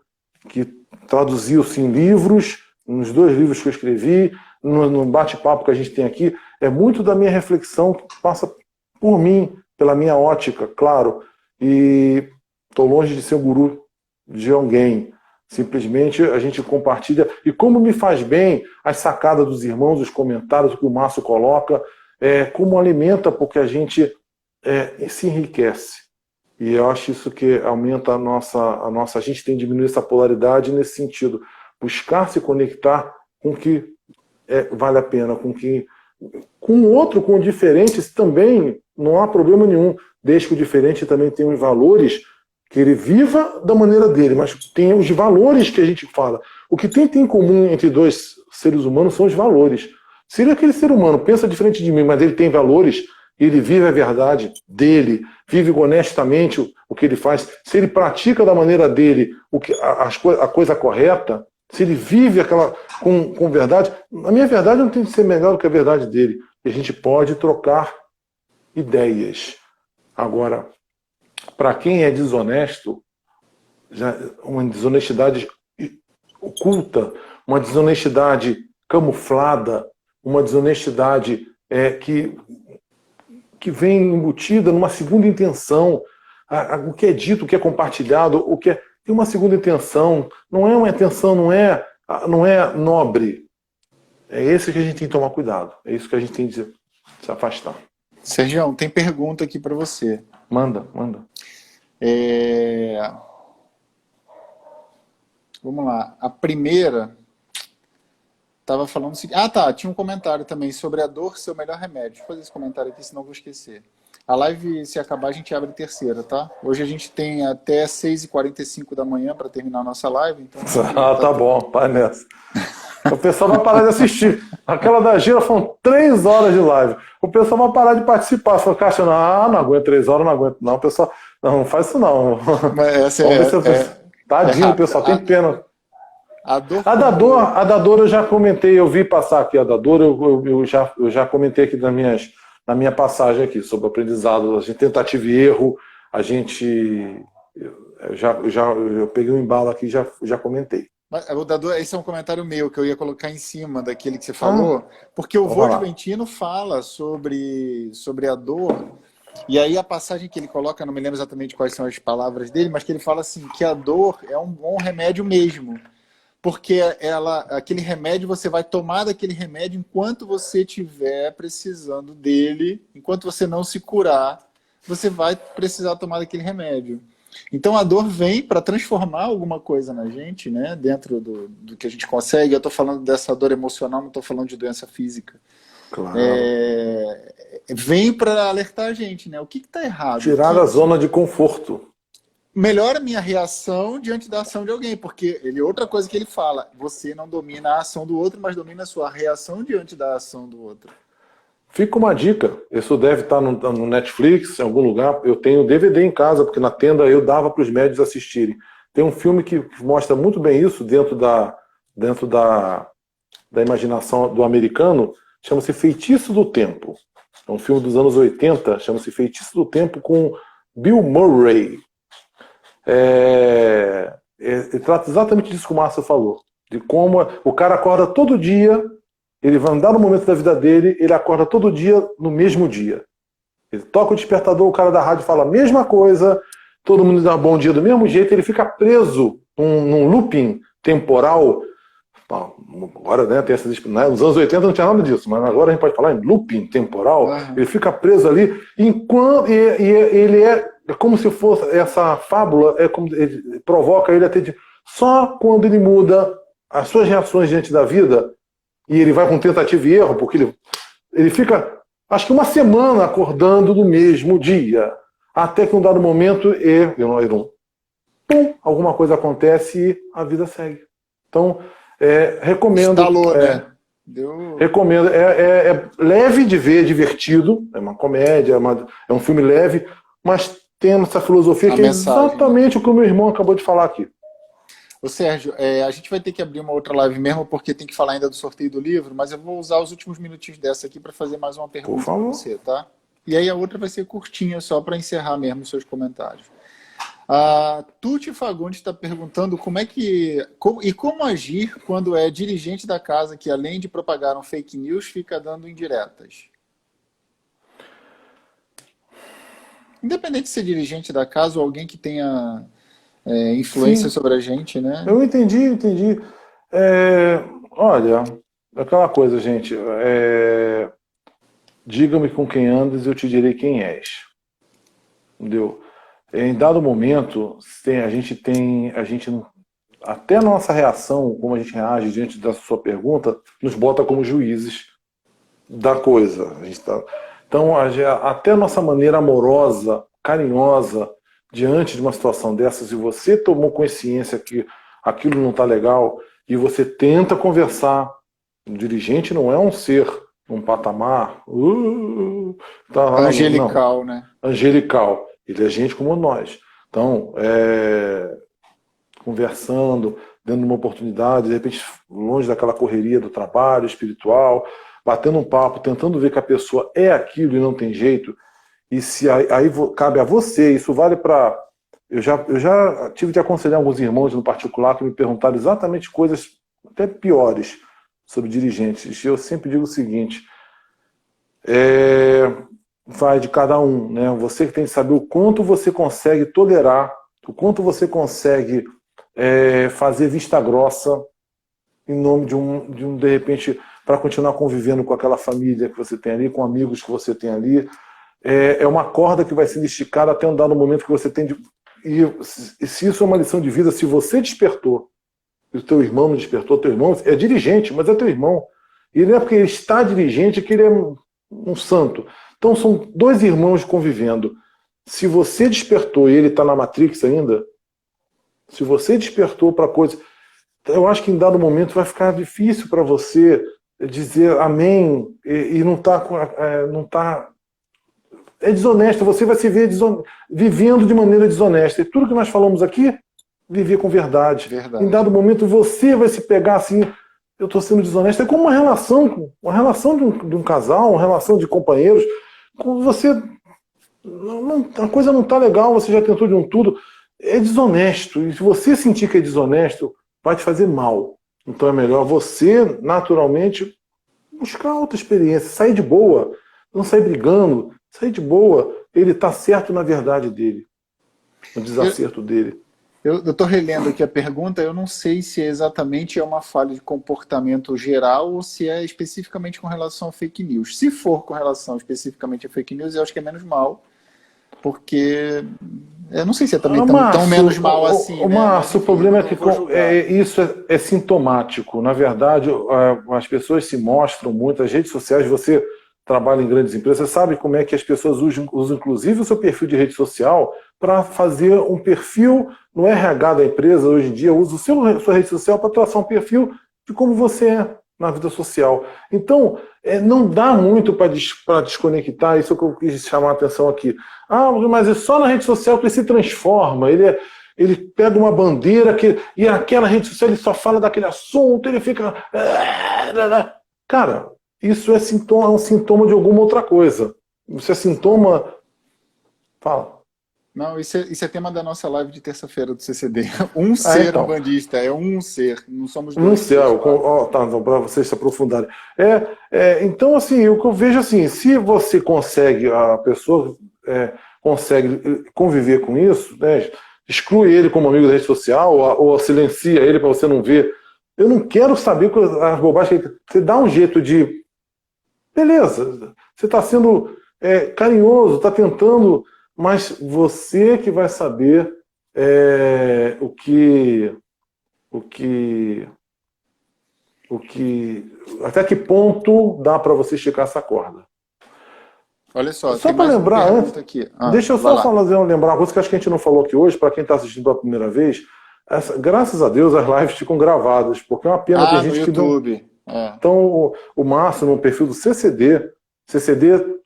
que traduziu-se em livros, nos 2 livros que eu escrevi, no bate-papo que a gente tem aqui, é muito da minha reflexão que passa por mim, pela minha ótica, claro, e estou longe de ser um guru de alguém. Simplesmente a gente compartilha, e como me faz bem as sacadas dos irmãos, os comentários que o Márcio coloca, como alimenta, porque a gente se enriquece. E eu acho isso que aumenta a gente tem que diminuir essa polaridade nesse sentido. Buscar se conectar com o que vale a pena, com o outro, com o diferente, também não há problema nenhum, desde que o diferente também tenha os valores Que ele viva da maneira dele, mas tem os valores que a gente fala. O que tem em comum entre dois seres humanos são os valores. Se aquele ser humano pensa diferente de mim, mas ele tem valores, ele vive a verdade dele, vive honestamente o que ele faz, se ele pratica da maneira dele a coisa correta, se ele vive com verdade, a minha verdade não tem que ser melhor do que a verdade dele. E a gente pode trocar ideias. Agora, para quem é desonesto, uma desonestidade oculta, uma desonestidade camuflada, uma desonestidade que vem embutida numa segunda intenção. O que é dito, o que é compartilhado, tem uma segunda intenção. Não é uma intenção, não é nobre. É esse que a gente tem que tomar cuidado. É isso que a gente tem que se afastar. Sergião, tem pergunta aqui para você. Manda. Vamos lá. A primeira estava falando o seguinte. Tinha um comentário também sobre a dor ser o melhor remédio. Deixa eu fazer esse comentário aqui, senão eu vou esquecer. A live, se acabar, a gente abre a terceira, tá? Hoje a gente tem até 6h45 da manhã para terminar a nossa live. Então tá bom, vai nessa. O pessoal vai parar de assistir. Aquela da Gira foram 3 horas de live. O pessoal vai parar de participar. Você fala, Caixa, não aguento 3 horas, não aguento. Não, o pessoal, não faz isso não. Tadinho, o pessoal, tem pena. A da dor eu já comentei, eu vi passar aqui a da dor, eu já comentei aqui na minha passagem aqui, sobre o aprendizado, a gente tentativa e erro, eu peguei um embalo aqui e já comentei. Mas, esse é um comentário meu que eu ia colocar em cima daquele que você falou, porque o vô Juventino fala sobre a dor, e aí a passagem que ele coloca, não me lembro exatamente quais são as palavras dele, mas que ele fala assim, que a dor é um bom remédio mesmo, porque aquele remédio, você vai tomar daquele remédio enquanto você estiver precisando dele, enquanto você não se curar, você vai precisar tomar daquele remédio. Então a dor vem para transformar alguma coisa na gente, né? Dentro do que a gente consegue. Eu estou falando dessa dor emocional, não estou falando de doença física. Claro. Vem para alertar a gente, né? O que está errado? Tirar da zona de conforto. Melhora a minha reação diante da ação de alguém, porque outra coisa que ele fala, você não domina a ação do outro, mas domina a sua reação diante da ação do outro. Fica uma dica, isso deve estar no Netflix, em algum lugar. Eu tenho DVD em casa, porque na tenda eu dava para os médicos assistirem. Tem um filme que mostra muito bem isso dentro da imaginação do americano, chama-se Feitiço do Tempo. É um filme dos anos 80, chama-se Feitiço do Tempo, com Bill Murray. Ele trata exatamente disso que o Márcio falou, de como o cara acorda todo dia. Ele vai andar no momento da vida dele, ele acorda todo dia no mesmo dia. Ele toca o despertador, o cara da rádio fala a mesma coisa, todo mundo dá um bom dia do mesmo jeito, ele fica preso num looping temporal. Agora, né, tem essas, né, nos anos 80 não tinha nada disso, mas agora a gente pode falar em looping temporal. Ele fica preso ali, enquanto ele é como se fosse essa fábula, ele provoca ele até só quando ele muda as suas reações diante da vida. E ele vai com tentativa e erro, porque ele fica, acho que uma semana acordando no mesmo dia. Até que um dado momento, alguma coisa acontece e a vida segue. Então, recomendo. Instalou, né? Recomendo. É leve de ver, divertido. É uma comédia, é um filme leve, mas tem essa filosofia que é exatamente o que o meu irmão acabou de falar aqui. Ô Sérgio, a gente vai ter que abrir uma outra live mesmo, porque tem que falar ainda do sorteio do livro, mas eu vou usar os últimos minutinhos dessa aqui para fazer mais uma pergunta para você, tá? E aí a outra vai ser curtinha, só para encerrar mesmo os seus comentários. A Tuti Fagundes está perguntando como agir quando é dirigente da casa que, além de propagar um fake news, fica dando indiretas. Independente de ser dirigente da casa ou alguém que tenha influência sobre a gente, né? Eu entendi. Olha, aquela coisa, gente. Diga-me com quem andas, eu te direi quem és. Entendeu? Em dado momento, até a nossa reação, como a gente reage diante da sua pergunta, nos bota como juízes da coisa. Então, até a nossa maneira amorosa, carinhosa, diante de uma situação dessas e você tomou consciência que aquilo não está legal e você tenta conversar, o dirigente não é um ser, um patamar, tá lá, não, Angelical, né? angelical. Ele é gente como nós. Então, conversando, dando uma oportunidade, de repente, longe daquela correria do trabalho espiritual, batendo um papo, tentando ver que a pessoa é aquilo e não tem jeito. E se aí cabe a você, isso vale para. Eu já tive de aconselhar alguns irmãos no particular que me perguntaram exatamente coisas até piores sobre dirigentes. E eu sempre digo o seguinte: vai de cada um, né? Você que tem que saber o quanto você consegue tolerar, o quanto você consegue fazer vista grossa em nome de repente, para continuar convivendo com aquela família que você tem ali, com amigos que você tem ali. É uma corda que vai sendo esticada até um dado momento que você tem de. E se isso é uma lição de vida, se você despertou, e o teu irmão não despertou, teu irmão é dirigente, mas é teu irmão. E não é porque ele está dirigente que ele é um santo. Então são dois irmãos convivendo. Se você despertou e ele está na Matrix ainda, se você despertou para coisa, eu acho que em dado momento vai ficar difícil para você dizer amém e não tá é desonesto, você vai se ver vivendo de maneira desonesta. E tudo que nós falamos aqui, viver com verdade. Em dado momento você vai se pegar assim, eu estou sendo desonesto. É como uma relação de um casal, uma relação de companheiros. Quando você a coisa não está legal, você já tentou de um tudo, é desonesto. E se você sentir que é desonesto, vai te fazer mal. Então é melhor você, naturalmente, buscar outra experiência, sair de boa, não sair brigando, sair de boa. Ele está certo na verdade dele, no desacerto dele. Eu estou relendo aqui a pergunta, eu não sei se exatamente é uma falha de comportamento geral ou se é especificamente com relação a fake news. Se for com relação especificamente a fake news, eu acho que é menos mal, porque eu não sei se é também tão menos mal assim. Márcio, o problema é que isso é sintomático. Na verdade, as pessoas se mostram muito, as redes sociais, você trabalha em grandes empresas, você sabe como é que as pessoas usam inclusive o seu perfil de rede social para fazer um perfil no RH da empresa. Hoje em dia usa sua rede social para traçar um perfil de como você é na vida social. Então, não dá muito para desconectar, isso é o que eu quis chamar a atenção aqui. Mas é só na rede social que ele se transforma, ele pega uma bandeira e naquela rede social ele só fala daquele assunto, ele fica... Cara, isso é um sintoma de alguma outra coisa. Isso é sintoma... Fala. Não, isso é tema da nossa live de terça-feira do CCD. Um ser então. Bandista, é um ser, não somos dois. Um ser, então, para vocês se aprofundarem. Então, assim, o que eu vejo assim, se você consegue, a pessoa consegue conviver com isso, né, exclui ele como amigo da rede social, ou silencia ele para você não ver. Eu não quero saber as bobagens que você dá um jeito de... Beleza, você está sendo carinhoso, está tentando... Mas você que vai saber até que ponto dá para você esticar essa corda. Olha só para lembrar antes, aqui. Deixa eu só lembrar uma coisa que acho que a gente não falou aqui hoje, para quem está assistindo pela primeira vez. Graças a Deus as lives ficam gravadas, porque é uma pena ter gente no YouTube. Então o Márcio, no perfil do CCD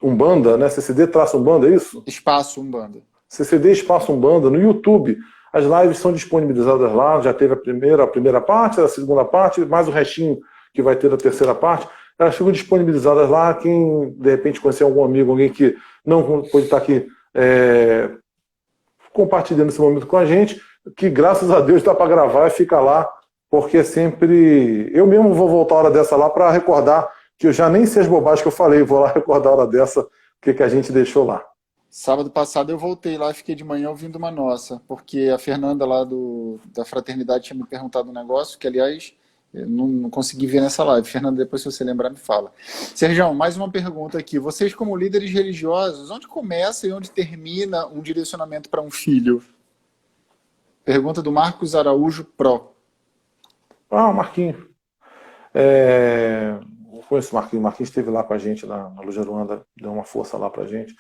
Umbanda, né? CCD-Umbanda, é isso? Espaço Umbanda. CCD Espaço Umbanda, no YouTube. As lives são disponibilizadas lá, já teve a primeira parte, a segunda parte, mais o restinho que vai ter a terceira parte. Elas ficam disponibilizadas lá. Quem, de repente, conhecer algum amigo, alguém que não pode estar aqui compartilhando esse momento com a gente, que graças a Deus dá para gravar e fica lá, porque sempre... Eu mesmo vou voltar a hora dessa lá para recordar que eu já nem sei as bobagens que eu falei, vou lá recordar a hora dessa, o que a gente deixou lá. Sábado passado eu voltei lá e fiquei de manhã ouvindo uma nossa, porque a Fernanda lá da Fraternidade tinha me perguntado um negócio que, aliás, eu não consegui ver nessa live. Fernanda, depois se você lembrar, me fala. Sergião, mais uma pergunta aqui. Vocês, como líderes religiosos, onde começa e onde termina um direcionamento para um filho? Pergunta do Marcos Araújo Pro. O Marquinhos. Eu conheço o Marquinhos. O Marquinhos esteve lá com a gente na Luz de Aruanda, deu uma força lá pra gente.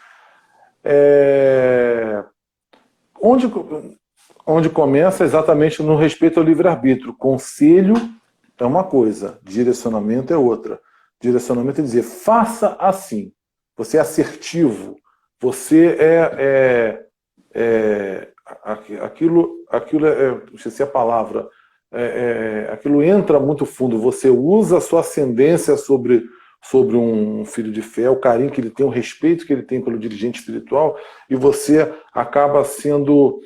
onde começa exatamente no respeito ao livre-arbítrio. Conselho é uma coisa, direcionamento é outra. Direcionamento é dizer, faça assim. Você é assertivo, você esqueci a palavra, aquilo entra muito fundo, você usa a sua ascendência sobre um filho de fé, o carinho que ele tem, o respeito que ele tem pelo dirigente espiritual, e você acaba sendo...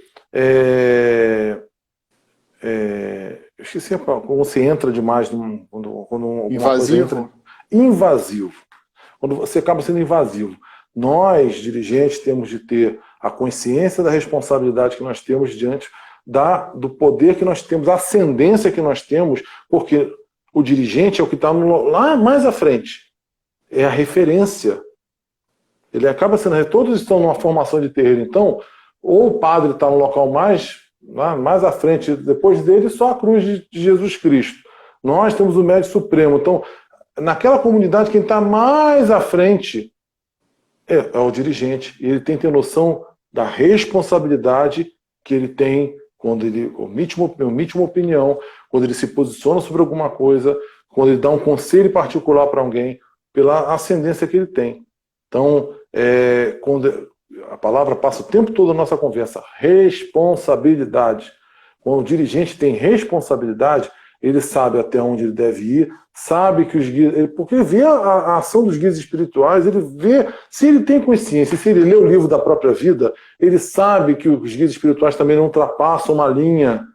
esqueci como você entra demais quando invasivo. Invasivo. Quando você acaba sendo invasivo. Nós, dirigentes, temos de ter a consciência da responsabilidade que nós temos diante do poder que nós temos, a ascendência que nós temos, porque o dirigente é o que está lá mais à frente. É a referência. Ele acaba sendo... Todos estão numa formação de terreiro. Então, ou o padre está no local mais à frente, depois dele, só a cruz de Jesus Cristo. Nós temos o médico supremo. Então, naquela comunidade, quem está mais à frente é o dirigente. E ele tem que ter noção da responsabilidade que ele tem quando ele omite uma opinião, quando ele se posiciona sobre alguma coisa, quando ele dá um conselho particular para alguém, pela ascendência que ele tem. Então, quando a palavra passa o tempo todo na nossa conversa, responsabilidade. Quando o dirigente tem responsabilidade, ele sabe até onde ele deve ir, sabe que os guias... Porque ele vê a ação dos guias espirituais, ele vê... Se ele tem consciência, se ele lê o livro da própria vida, ele sabe que os guias espirituais também não ultrapassam uma linha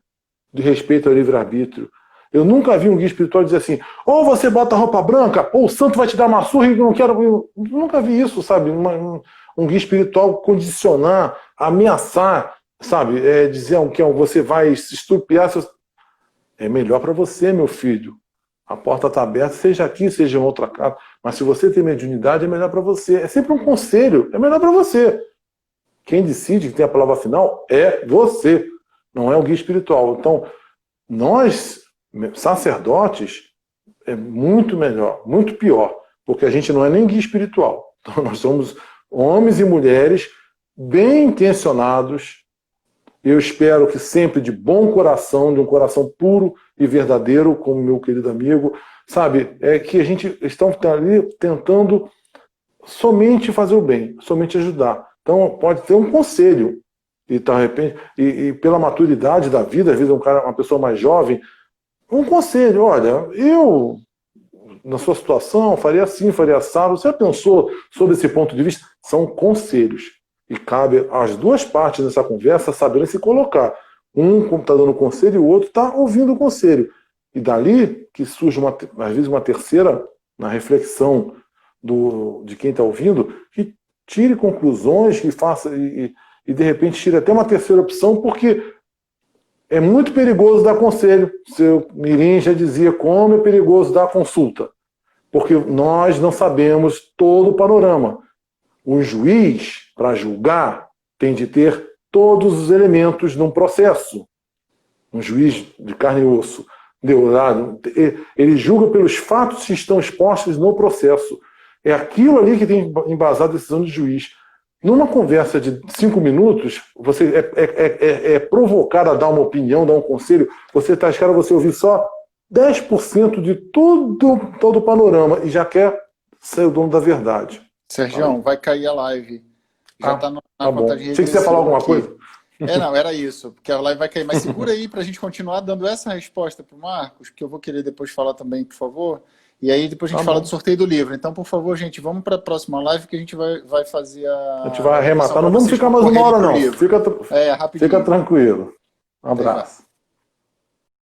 de respeito ao livre-arbítrio. Eu nunca vi um guia espiritual dizer assim, ou você bota roupa branca, ou o santo vai te dar uma surra e eu não quero... Eu nunca vi isso, sabe? Um guia espiritual condicionar, ameaçar, sabe? Dizer que você vai estrupiar seus... É melhor para você, meu filho. A porta está aberta, seja aqui, seja em outra casa. Mas se você tem mediunidade, é melhor para você. É sempre um conselho, é melhor para você. Quem decide que tem a palavra final é você, não é o guia espiritual. Então, nós, sacerdotes, é muito melhor, muito pior, porque a gente não é nem guia espiritual. Então, nós somos homens e mulheres bem intencionados. Eu espero que sempre de bom coração, de um coração puro e verdadeiro, como meu querido amigo, sabe? Que a gente está ali tentando somente fazer o bem, somente ajudar. Então pode ter um conselho. E, de repente, e pela maturidade da vida, às vezes uma pessoa mais jovem, um conselho, olha, eu, na sua situação, faria assim, faria assado. Você já pensou sobre esse ponto de vista? São conselhos. E cabe às duas partes dessa conversa saberem se colocar. Um está dando conselho e o outro está ouvindo o conselho. E dali que surge, às vezes, uma terceira, na reflexão de quem está ouvindo, que tire conclusões, que faça e de repente tire até uma terceira opção, porque é muito perigoso dar conselho. Seu Mirim já dizia como é perigoso dar consulta. Porque nós não sabemos todo o panorama. Um juiz, para julgar, tem de ter todos os elementos num processo. Um juiz de carne e osso. Ele julga pelos fatos que estão expostos no processo. É aquilo ali que tem embasado a decisão do juiz. Numa conversa de 5 minutos, você é provocado a dar uma opinião, dar um conselho, você está esperando você ouvir só 10% de todo o panorama e já quer ser o dono da verdade. Sergião, vai cair a live. Já está na contagem regressiva. Achei que você ia falar alguma coisa. Não, era isso, porque a live vai cair. Mas segura aí para a gente continuar dando essa resposta para o Marcos, que eu vou querer depois falar também, por favor. E aí depois a gente fala do sorteio do livro. Então, por favor, gente, vamos para a próxima live que a gente vai fazer a... A gente vai arrematar. Não vamos ficar mais uma hora, não. Fica tranquilo. Um abraço.